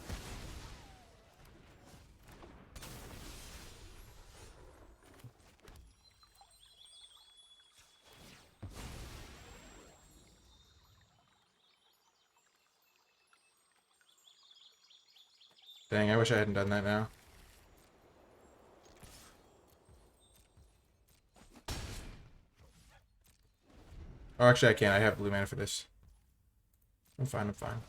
Dang, I wish I hadn't done that now. Oh, actually, I can't. I have blue mana for this. I'm fine, I'm fine.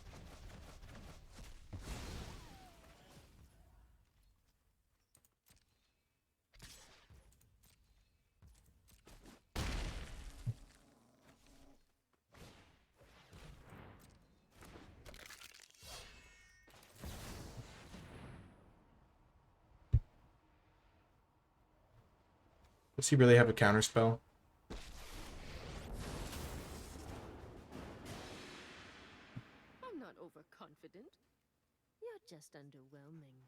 Does he really have a counter spell? I'm not overconfident. You're just underwhelming.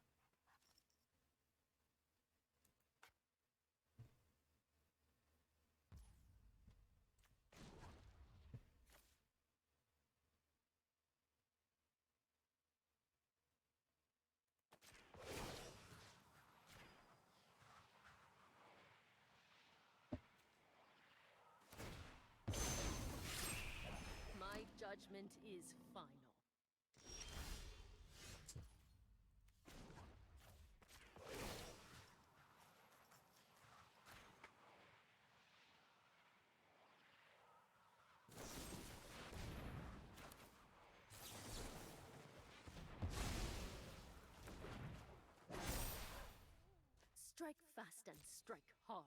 My judgment is final. Strike fast and strike hard.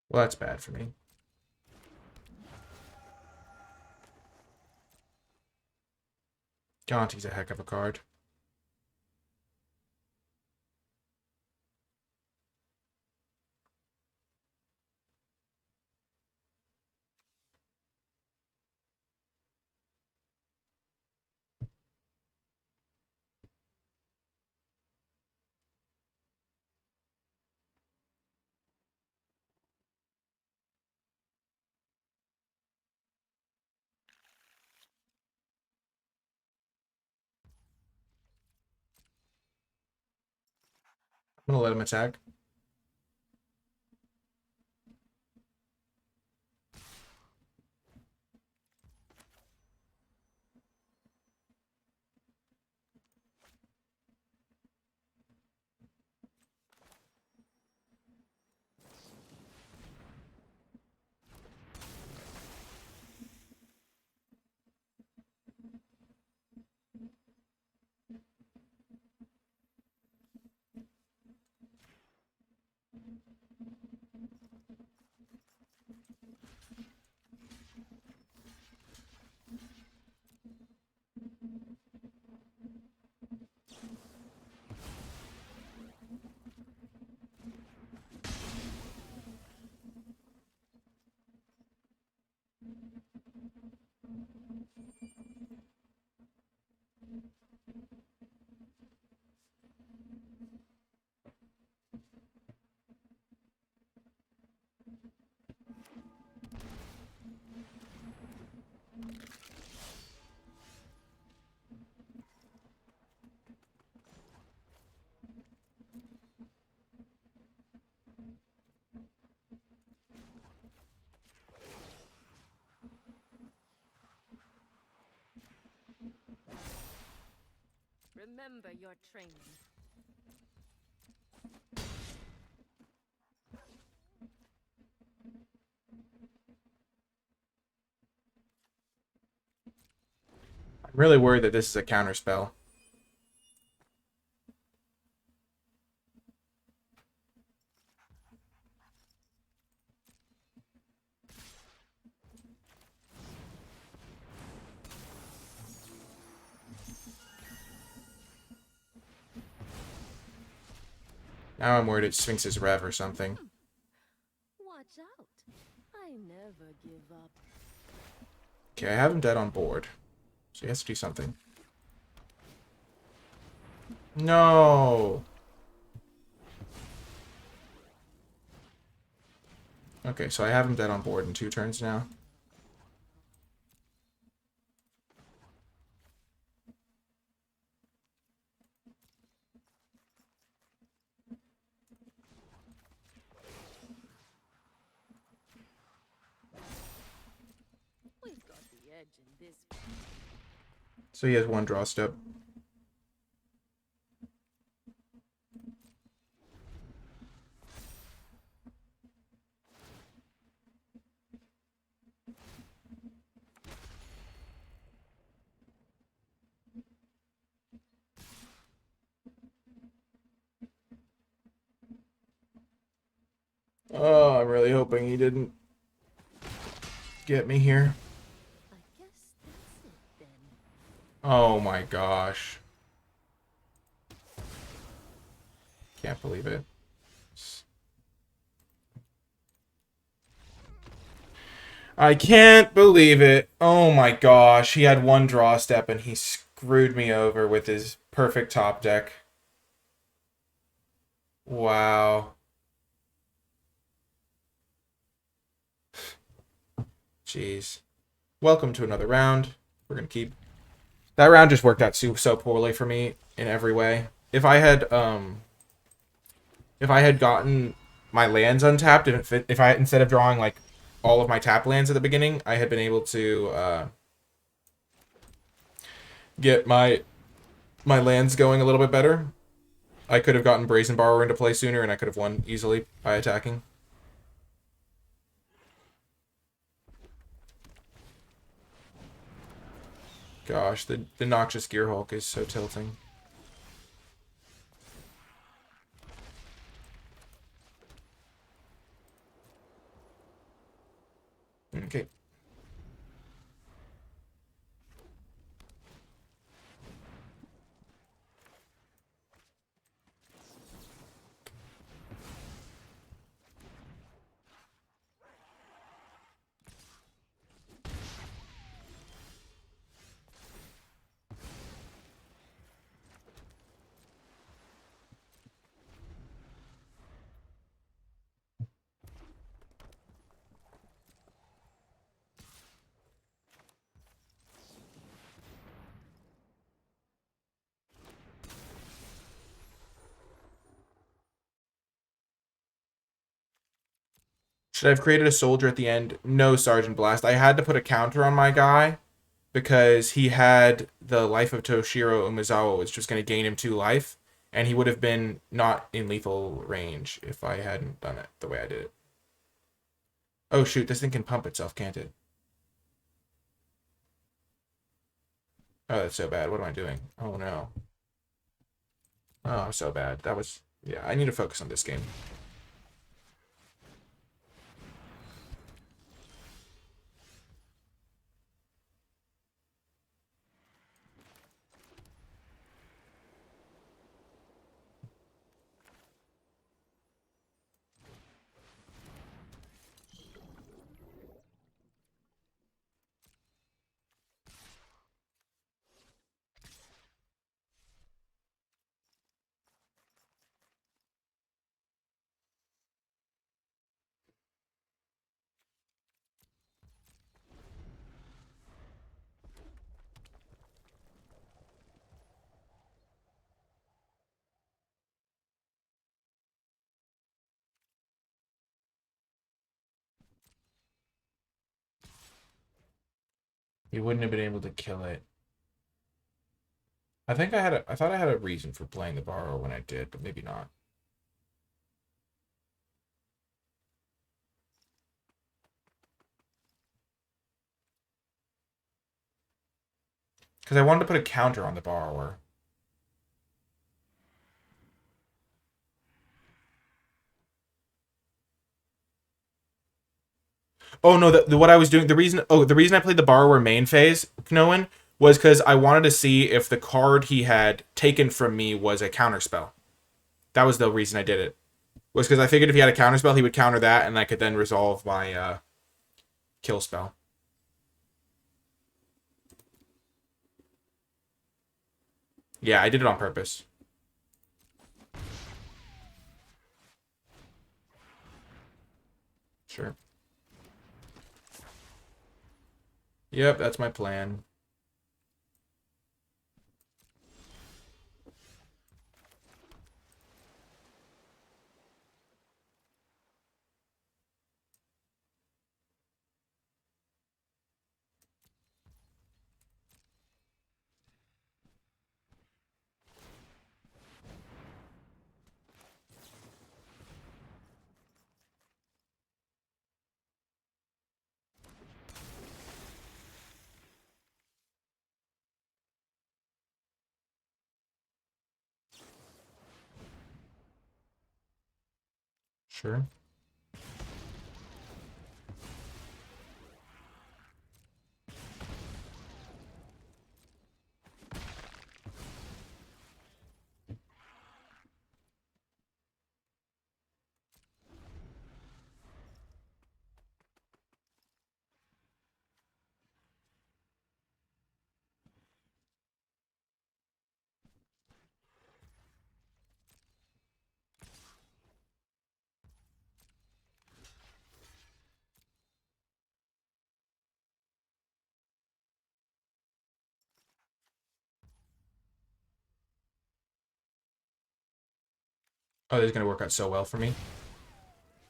Well, that's bad for me. Gonti's a heck of a card. I'm gonna let him attack. remember your training. I'm really worried that this is a counter spell. Now I'm worried it's Sphinx's Rev or something. Watch out. I never give up. Okay, I have him dead on board. So he has to do something. No! Okay, so I have him dead on board in 2 turns now. We've got the edge in this. So he has 1 draw step. Oh, I'm really hoping he didn't get me here. I guess that's it then. Oh my gosh. Can't believe it. I can't believe it. Oh my gosh. He had 1 draw step and he screwed me over with his perfect top deck. Wow. Jeez. Welcome to another round. We're going to keep... That round just worked out so poorly for me in every way. If I had gotten my lands untapped, if I instead of drawing like all of my tap lands at the beginning, I had been able to get my lands going a little bit better. I could have gotten Brazen Borrower into play sooner, and I could have won easily by attacking. Gosh, the Noxious Gearhulk is so tilting. Okay. Should I have created a soldier at the end? No, Sergeant Blast. I had to put a counter on my guy because he had the Life of Toshiro Umezawa, which was going to gain him 2 life, and he would have been not in lethal range if I hadn't done it the way I did it. Oh shoot, this thing can pump itself, can't it? Oh, that's so bad. What am I doing? Oh no. Oh, I'm so bad. That was... Yeah, I need to focus on this game. He wouldn't have been able to kill it. I thought I had a reason for playing the borrower when I did, but maybe not. Because I wanted to put a counter on the borrower. Oh no, what I was doing, the reason I played the borrower main phase, Knowen, was because I wanted to see if the card he had taken from me was a counter spell. That was the reason I did it. Was because I figured if he had a counter spell, he would counter that, and I could then resolve my kill spell. Yeah, I did it on purpose. Sure. Yep, that's my plan. Sure. Oh, this is gonna work out so well for me.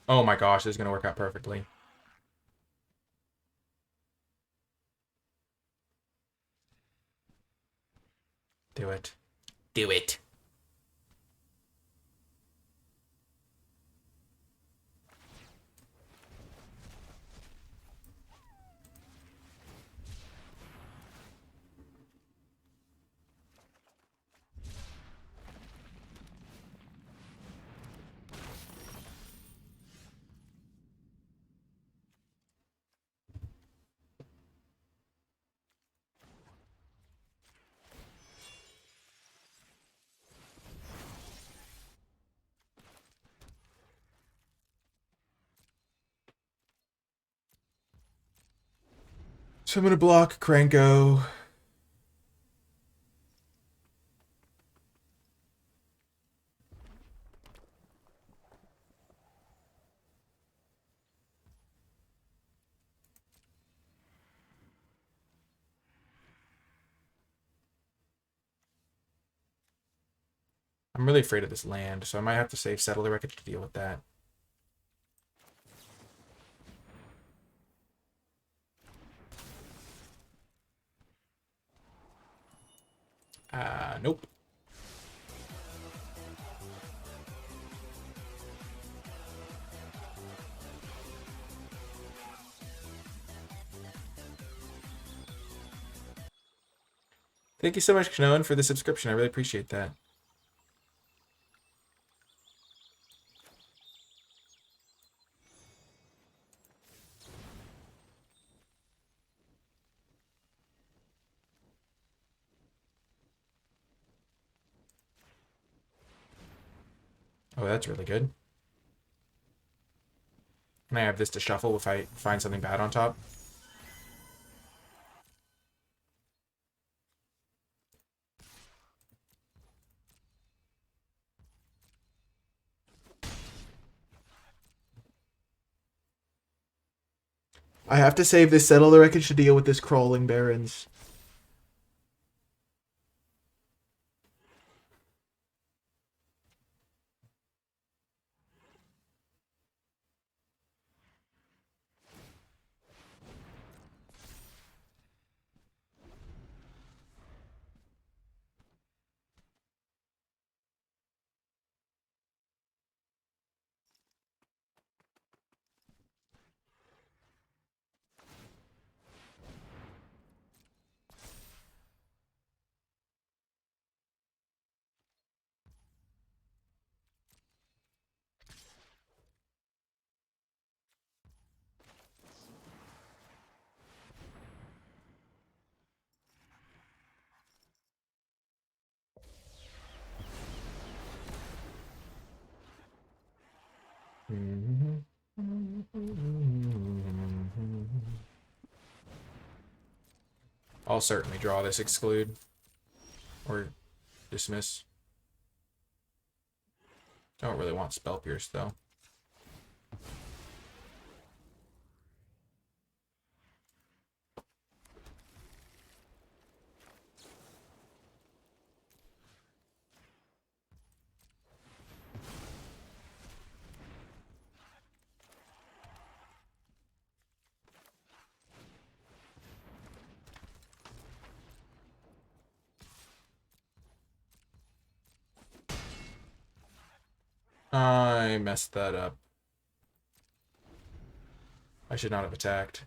Oh my gosh, this is gonna work out perfectly. Do it. Do it. So I'm gonna block Cranko. I'm really afraid of this land, so I might have to save Settle the Wreckage to deal with that. Nope. Thank you so much, Knowen, for the subscription. I really appreciate that. Oh, that's really good. Can I have this to shuffle if I find something bad on top? I have to save this Settle the Wreckage to deal with this Crawling Barrens. I'll certainly draw this exclude. Or dismiss. Don't really want Spell Pierce, though. I messed that up. I should not have attacked.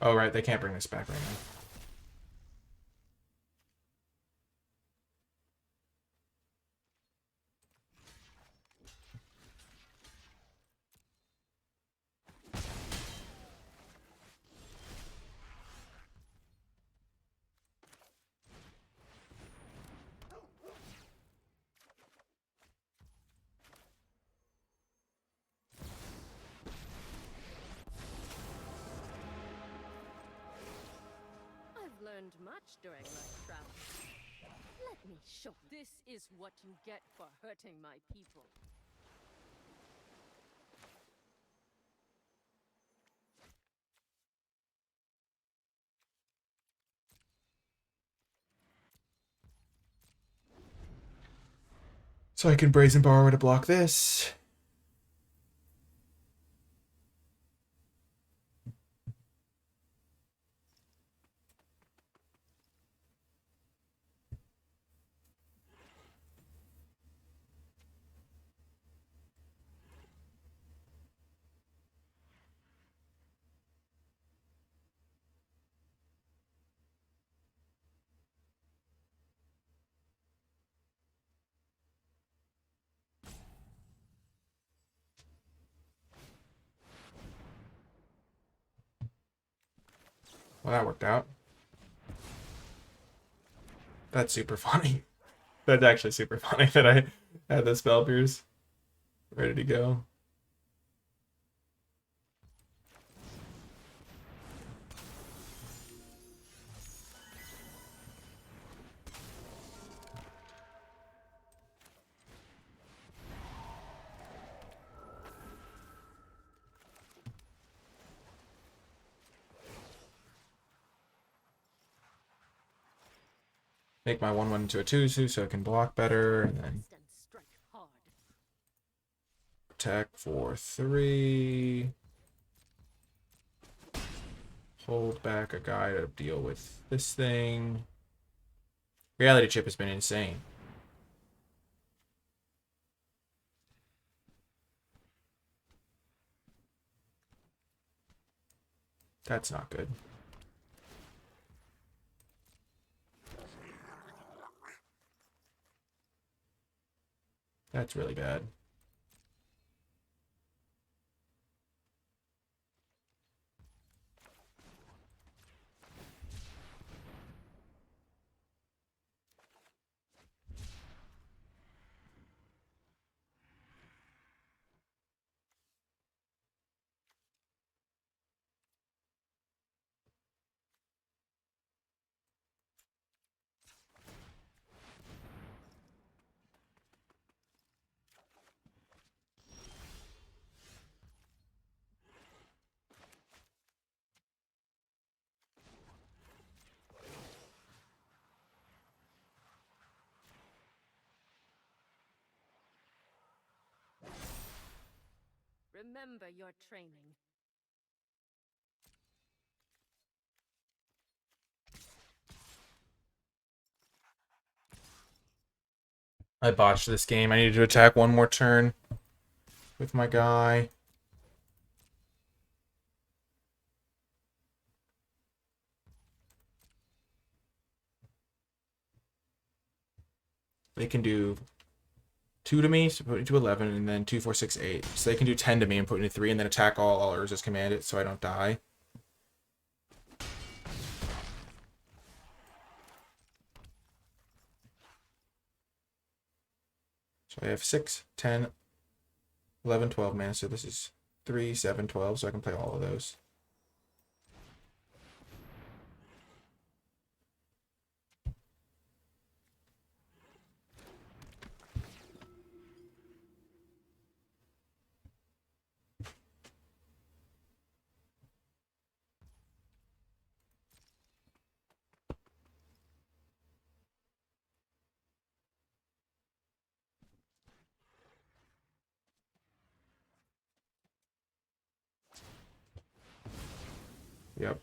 Oh, right, they can't bring this back right now. I've learned much during my travels. Let me show you. This is what you get for hurting my people. So I can Brazen Borrower to block this. Well, that worked out. That's super funny. That's actually super funny that I had the Spell Pierce ready to go. Make my 1/1 into a 2/2 so it can block better, and then And strike hard. attack for 3. Hold back a guy to deal with this thing. Reality Chip has been insane. That's not good. That's really bad. Remember your training. I botched this game. I needed to attack one more turn with my guy. They can do 2 to me, so put into 11, and then 2, 4, 6, 8. So they can do 10 to me and put into 3, and then attack all resist command it so I don't die. So I have 6, 10, 11, 12 mana, so this is 3, 7, 12, so I can play all of those. Yep.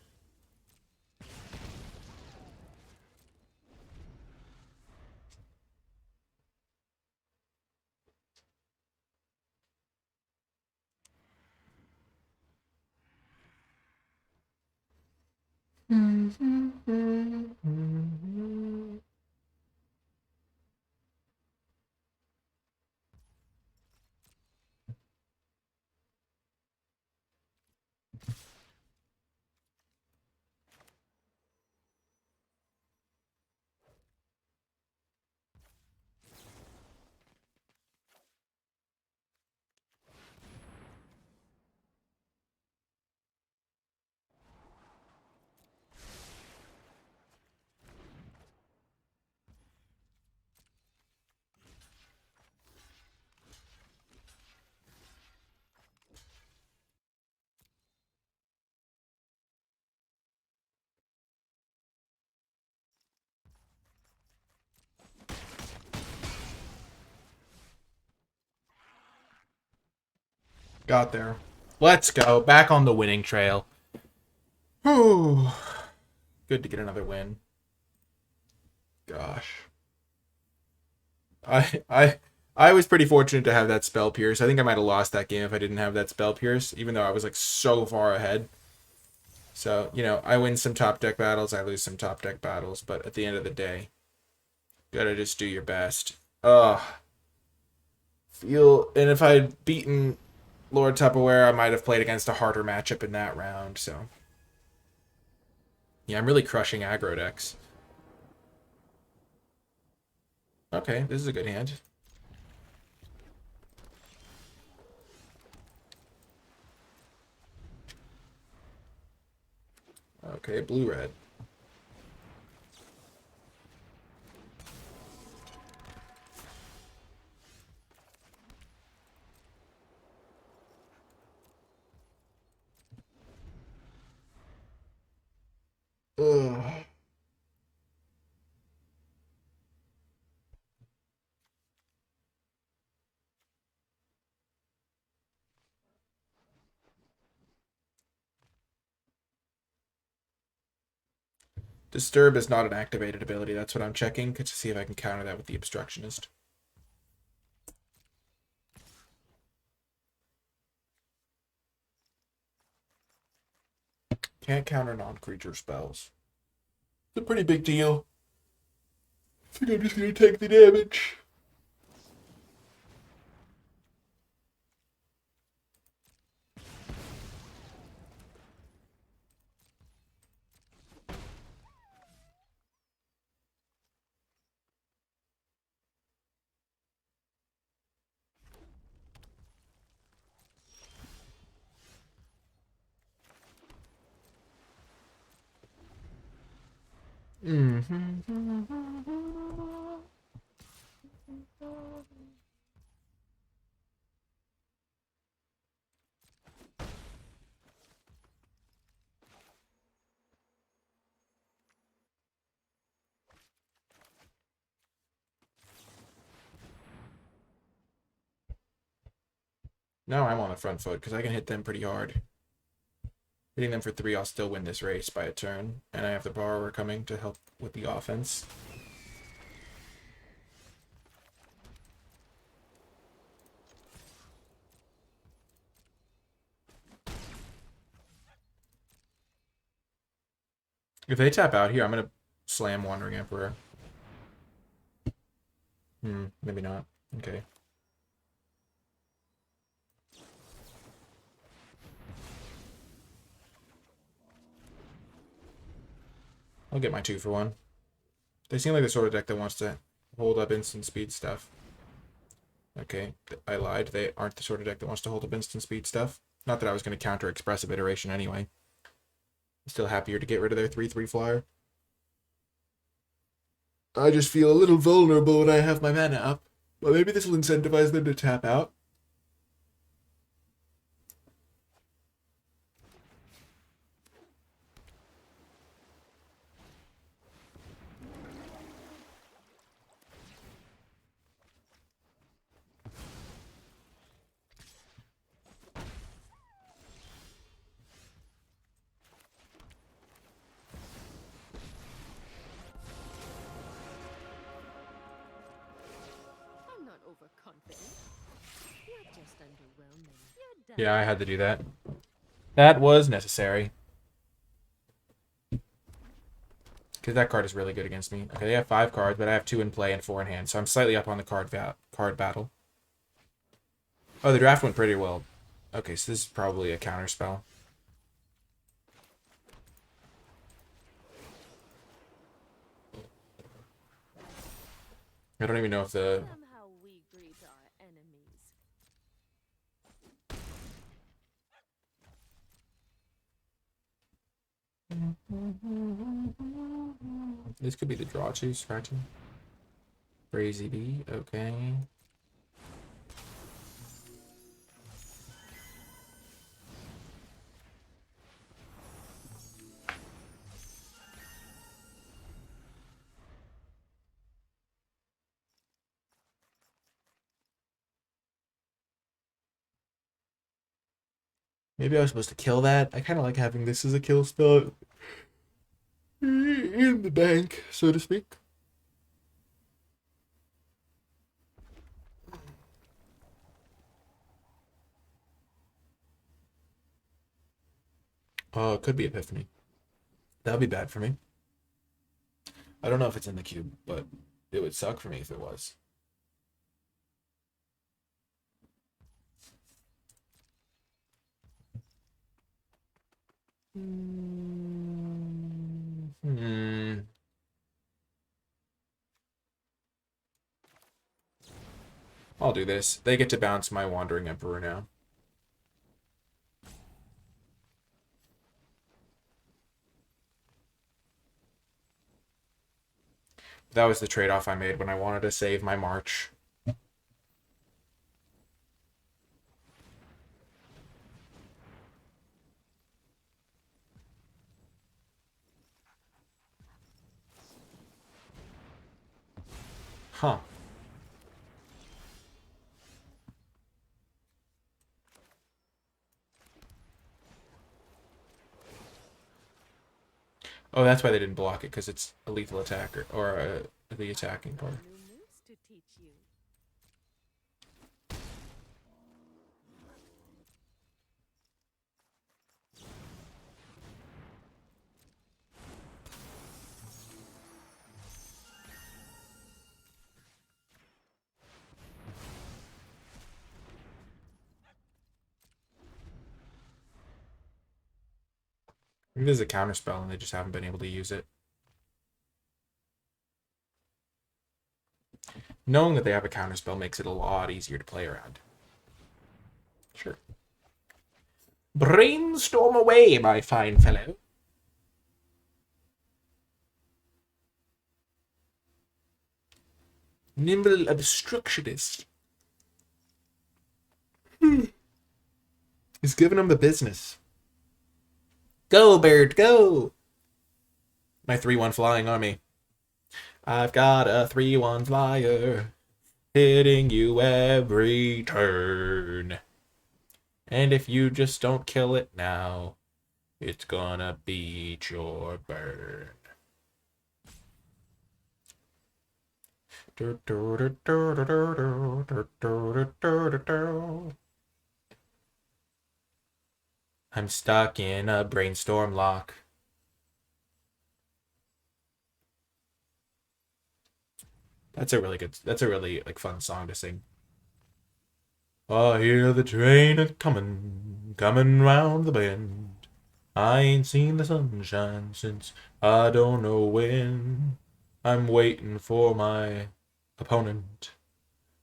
Got there. Let's go. Back on the winning trail. Whew. Good to get another win. Gosh. I I I was pretty fortunate to have that spell pierce. I think I might have lost that game if I didn't have that spell pierce, even though I was like so far ahead. So, you know, I win some top deck battles, I lose some top deck battles, but at the end of the day, gotta just do your best. Ugh. And if I'd beaten Lord Tupperware, I might have played against a harder matchup in that round, so. Yeah, I'm really crushing aggro decks. Okay, this is a good hand. Okay, blue-red. Ugh. Disturb is not an activated ability. That's what I'm checking to see if I can counter that with the Obstructionist. Can't counter non-creature spells. It's a pretty big deal. I think I'm just gonna take the damage. Now I'm on the front foot because I can hit them pretty hard. Hitting them for 3, I'll still win this race by a turn, and I have the Borrower coming to help with the offense. If they tap out here, I'm gonna slam Wandering Emperor. Maybe not. Okay. I'll get my 2-for-1. They seem like the sort of deck that wants to hold up instant speed stuff. Okay, I lied. They aren't the sort of deck that wants to hold up instant speed stuff. Not that I was going to counter Expressive Iteration anyway. Still happier to get rid of their 3/3 flyer. I just feel a little vulnerable when I have my mana up. Well, maybe this will incentivize them to tap out. I'm not overconfident. You're just underwhelming. You're done. Yeah, I had to do that. That was necessary. Because that card is really good against me. Okay, they have 5 cards, but I have 2 in play and 4 in hand, so I'm slightly up on the card battle. Oh, the draft went pretty well. Okay, so this is probably a counter spell. I don't even know if the... Somehow we greet our enemies. This could be the draw too, scratching. Crazy B, okay. Maybe I was supposed to kill that. I kind of like having this as a kill spell in the bank, so to speak. Oh, it could be Epiphany. That would be bad for me. I don't know if it's in the cube, but it would suck for me if it was. I'll do this. They get to bounce my Wandering Emperor now. That was the trade-off I made when I wanted to save my March. Huh. Oh, that's why they didn't block it, because it's a lethal attacker, or the attacking part. New moves to teach you. Maybe there's a counterspell and they just haven't been able to use it. Knowing that they have a counterspell makes it a lot easier to play around. Sure. Brainstorm away, my fine fellow. Nimble obstructionist. He's giving him the business. Go, bird, go! My 3/1 flying army. I've got a 3/1 flyer hitting you every turn. And if you just don't kill it now, it's gonna beat your burn. I'm stuck in a brainstorm lock. That's a really like fun song to sing. I hear the train a coming round the bend. I ain't seen the sunshine since I don't know when. I'm waiting for my opponent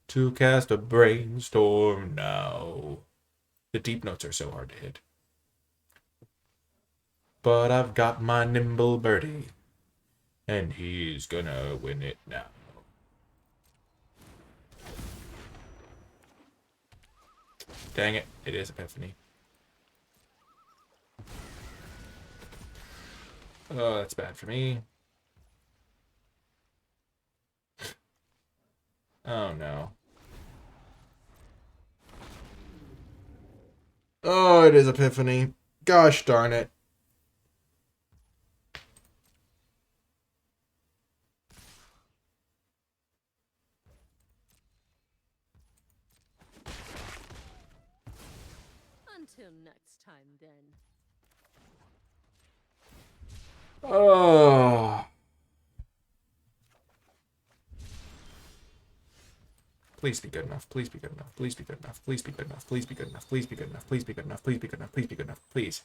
to cast a brainstorm now. The deep notes are so hard to hit. But I've got my nimble birdie, and he's gonna win it now. Dang it, it is Epiphany. Oh, that's bad for me. Oh no. Oh, it is Epiphany. Gosh darn it. Until next time, then. Oh. Please be good enough. Please be good enough. Please be good enough. Please be good enough. Please be good enough. Please be good enough. Please be good enough. Please be good enough. Please be good enough. Please.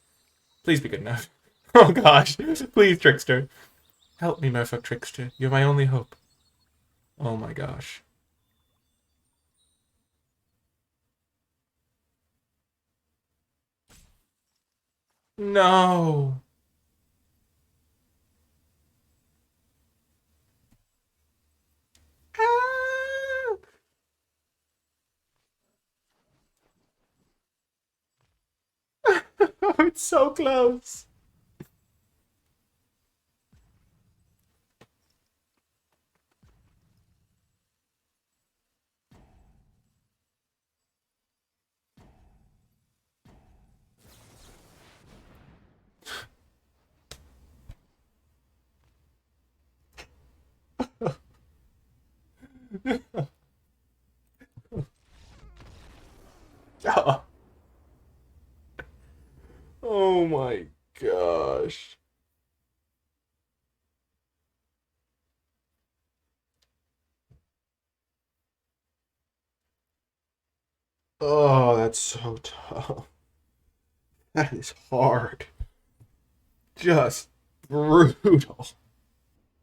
Please be good enough. Oh gosh. Please, Trickster. Help me, Merfolk Trickster. You're my only hope. Oh my gosh. No. Ah! Oh, it's so close. Oh, oh my gosh. Oh, that's so tough. That is hard. Just brutal.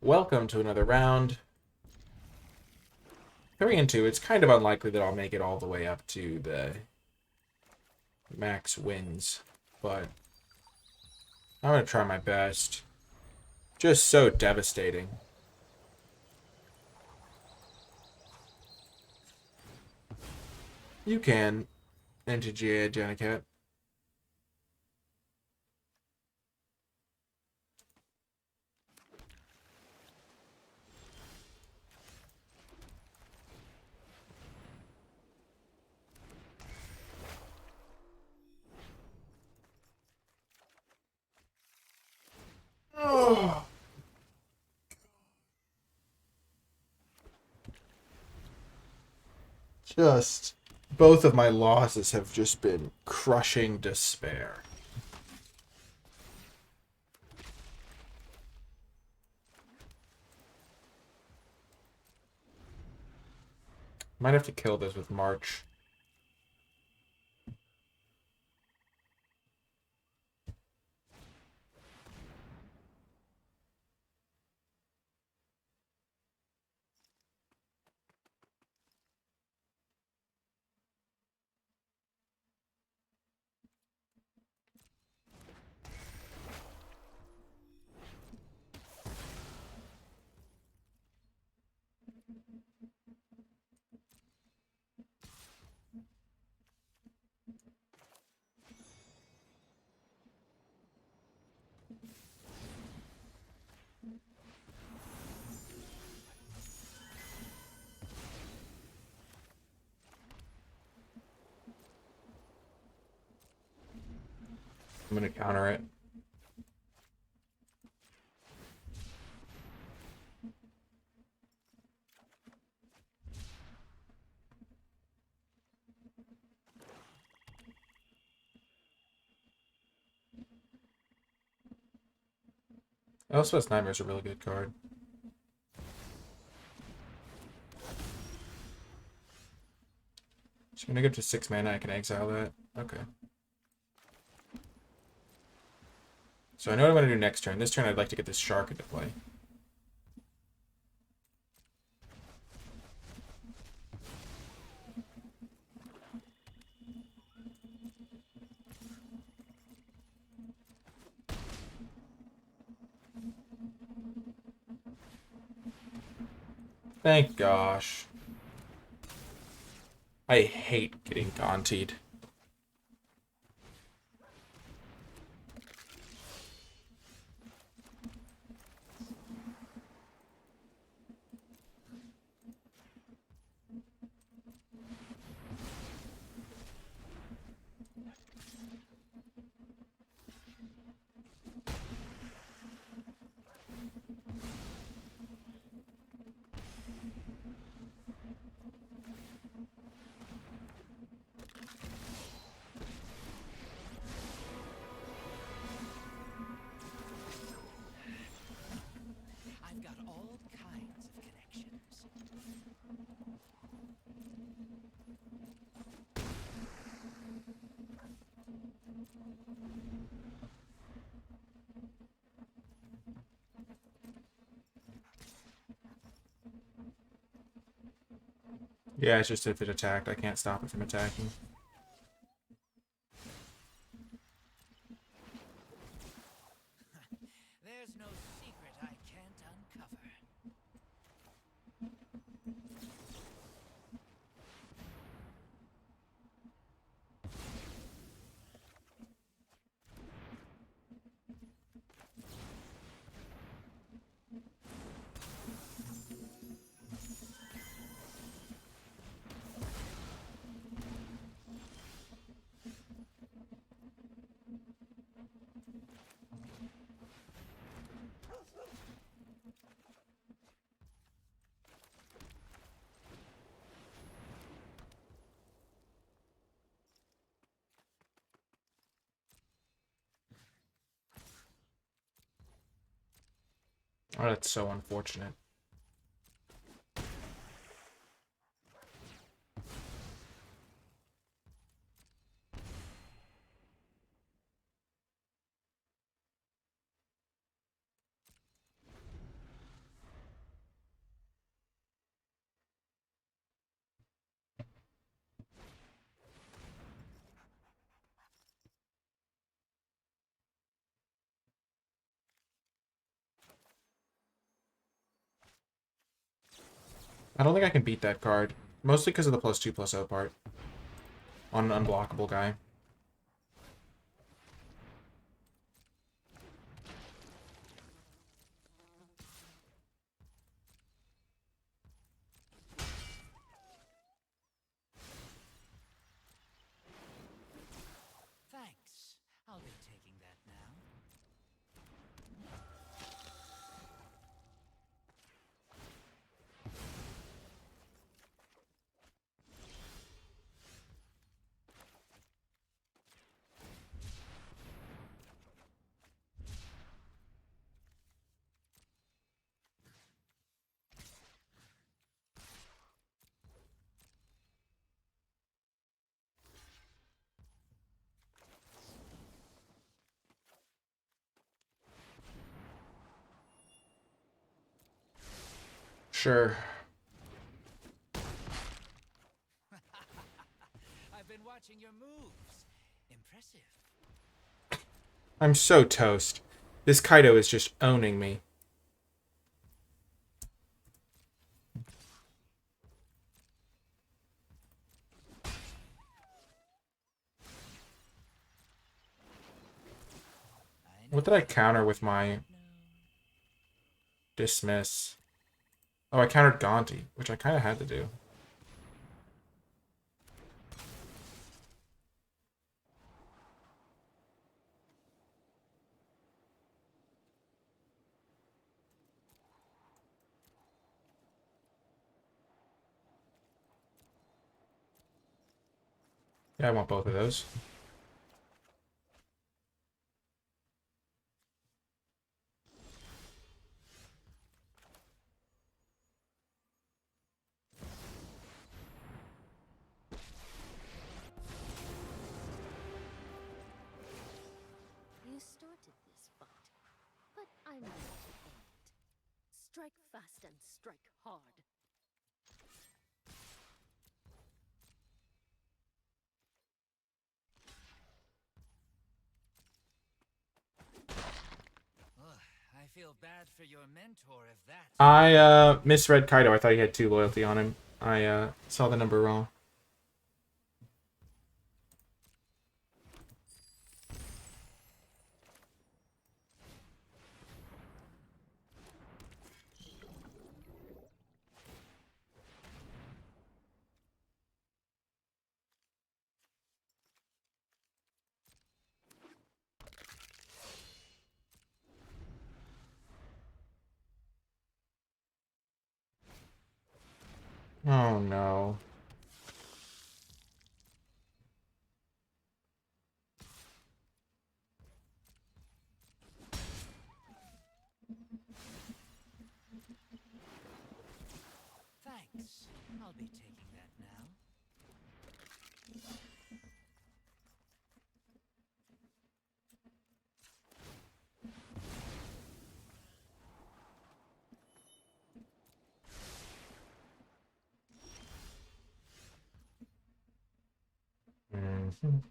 Welcome to another round. 3 and 2. It's kind of unlikely that I'll make it all the way up to the max wins, but I'm going to try my best. Just so devastating. You can, NTGA Janicat. Oh. Just, both of my losses have just been crushing despair. Might have to kill this with March. I'm going to counter it. Elspeth's Nightmare is a really good card. Just gonna go to 6 mana, I can exile that. Okay. So I know what I'm going to do next turn. This turn I'd like to get this shark into play. Thank gosh. I hate getting Gontied. I've got all kinds of connections. Yeah, it's just if it attacked, I can't stop it from attacking. There's no secret I can't uncover. Oh, that's so unfortunate. I don't think I can beat that card. Mostly because of the +2/+0 part. On an unblockable guy. Thanks. I'll be taking that now. Sure. I've been watching your moves. Impressive. I'm so toast. This Kaido is just owning me. What did I counter with my dismiss? Oh, I countered Gonti, which I kind of had to do. Yeah, I want both of those. You started this fight. but I'm ready to end it. Strike fast and strike hard. Ugh, I feel bad for your mentor if that's... I misread Kaido. I thought he had 2 loyalty on him. I saw the number wrong. Oh no. Thanks. I'll be taking that now. Mhm.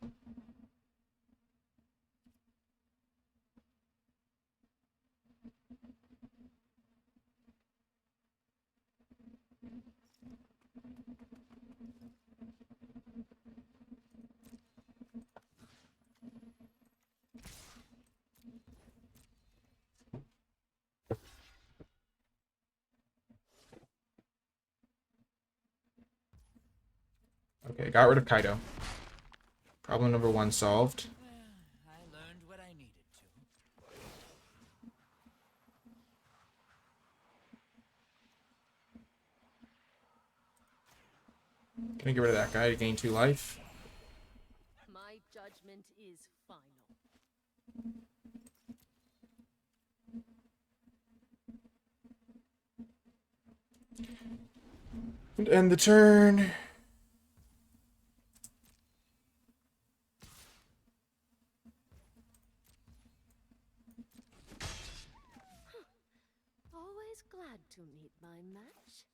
Okay, got rid of Kaido. Problem number 1 solved. I learned what I needed to. Gonna get rid of that guy to gain 2 life. My judgment is final. And end the turn. Always glad to meet my match.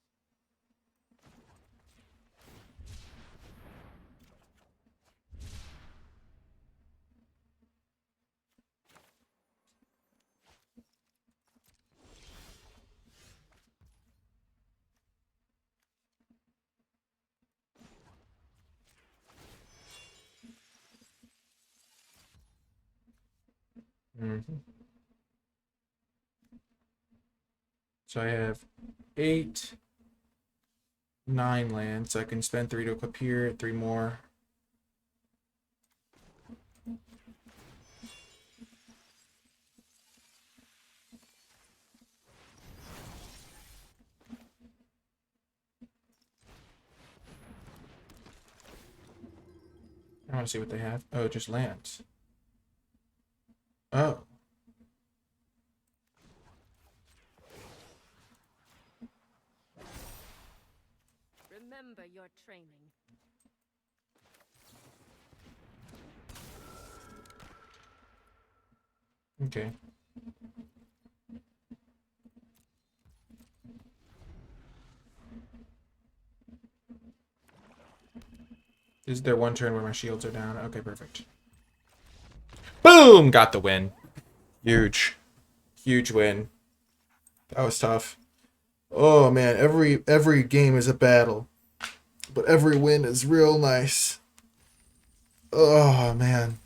Mhm. So I have 8, 9 lands. So I can spend 3 to equip here, 3 more. I want to see what they have. Oh, just lands. Oh. Remember your training. Okay. This is their 1 turn where my shields are down. Okay, perfect. Boom! Got the win. Huge. Huge win. That was tough. Oh man, every game is a battle. But every win is real nice. Oh man.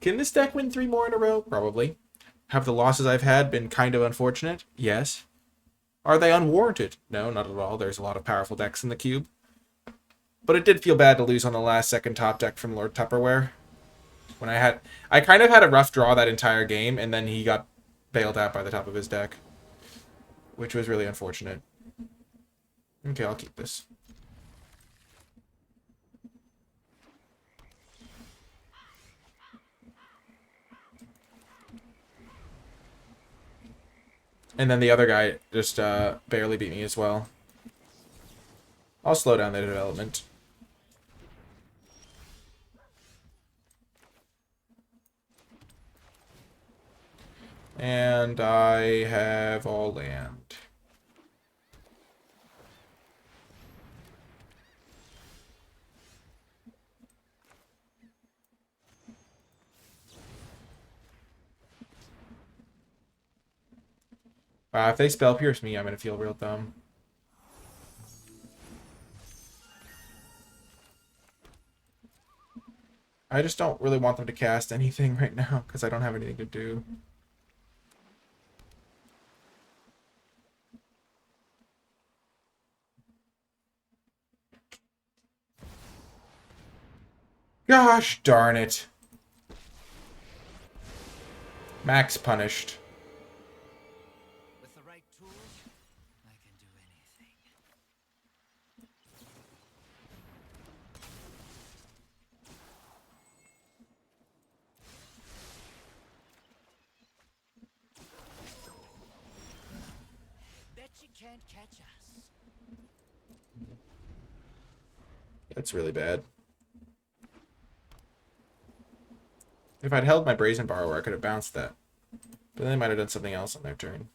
Can this deck win 3 more in a row? Probably. Have the losses I've had been kind of unfortunate? Yes. Are they unwarranted? No, not at all. There's a lot of powerful decks in the cube. But it did feel bad to lose on the last second top deck from Lord Tupperware. When I kind of had a rough draw that entire game, and then he got bailed out by the top of his deck. Which was really unfortunate. Okay, I'll keep this. And then the other guy just barely beat me as well. I'll slow down the development. And I have all land. If they spell pierce me, I'm going to feel real dumb. I just don't really want them to cast anything right now because I don't have anything to do. Gosh darn it. Max punished. With the right tools, I can do anything. Bet you can't catch us. That's really bad. If I'd held my Brazen Borrower, I could have bounced that. But then they might have done something else on their turn.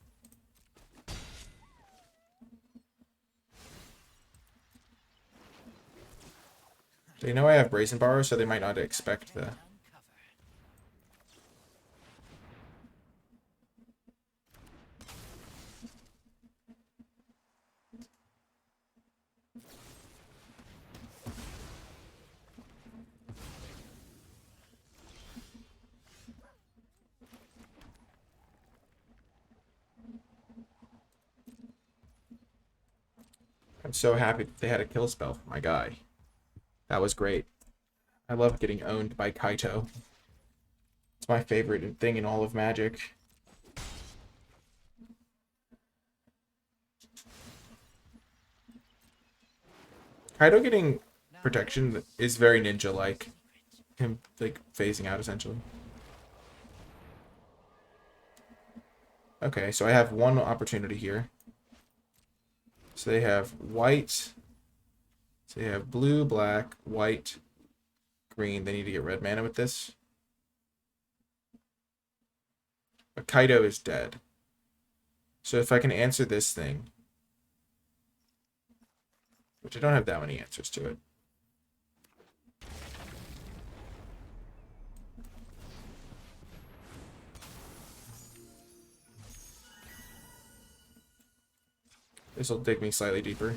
They know I have Brazen Borrower, so they might not expect the... I'm so happy that they had a kill spell for my guy. That was great. I love getting owned by Kaito. It's my favorite thing in all of Magic. Kaito getting protection is very ninja-like. Him, like, phasing out, essentially. Okay, so I have one opportunity here. So they have white. So they have blue, black, white, green. They need to get red mana with this. But Kaido is dead. So if I can answer this thing, which I don't have that many answers to it. This will dig me slightly deeper.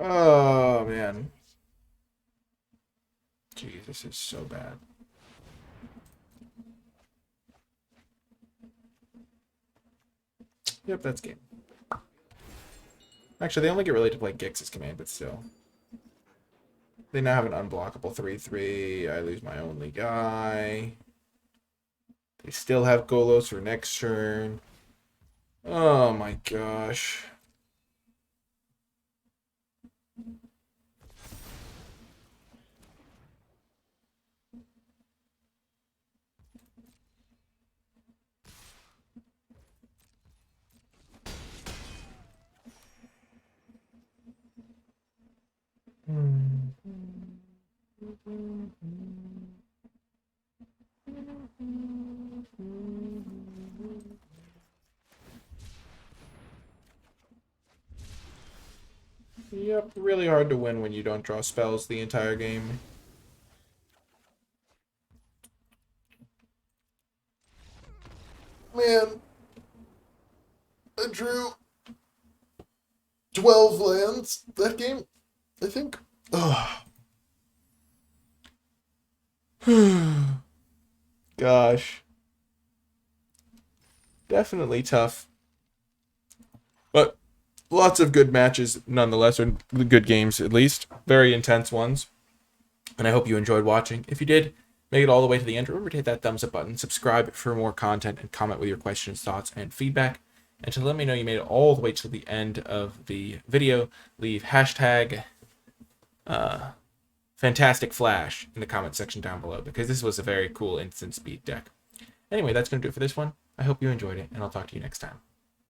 Oh, man. Jeez, this is so bad. Yep, that's game. Actually, they only get really to play Gix's command, but still. They now have an unblockable 3/3. I lose my only guy. They still have Golos for next turn. Oh my gosh. Yep, really hard to win when you don't draw spells the entire game. Man, I drew 12 lands that game, I think. Ugh. Gosh. Definitely tough. But lots of good matches nonetheless, or good games at least. Very intense ones. And I hope you enjoyed watching. If you did, make it all the way to the end. Remember to hit that thumbs up button, subscribe for more content, and comment with your questions, thoughts, and feedback. And to let me know you made it all the way to the end of the video, leave hashtag Fantastic Flash in the comment section down below, because this was a very cool instant speed deck. Anyway, that's going to do it for this one. I hope you enjoyed it, and I'll talk to you next time.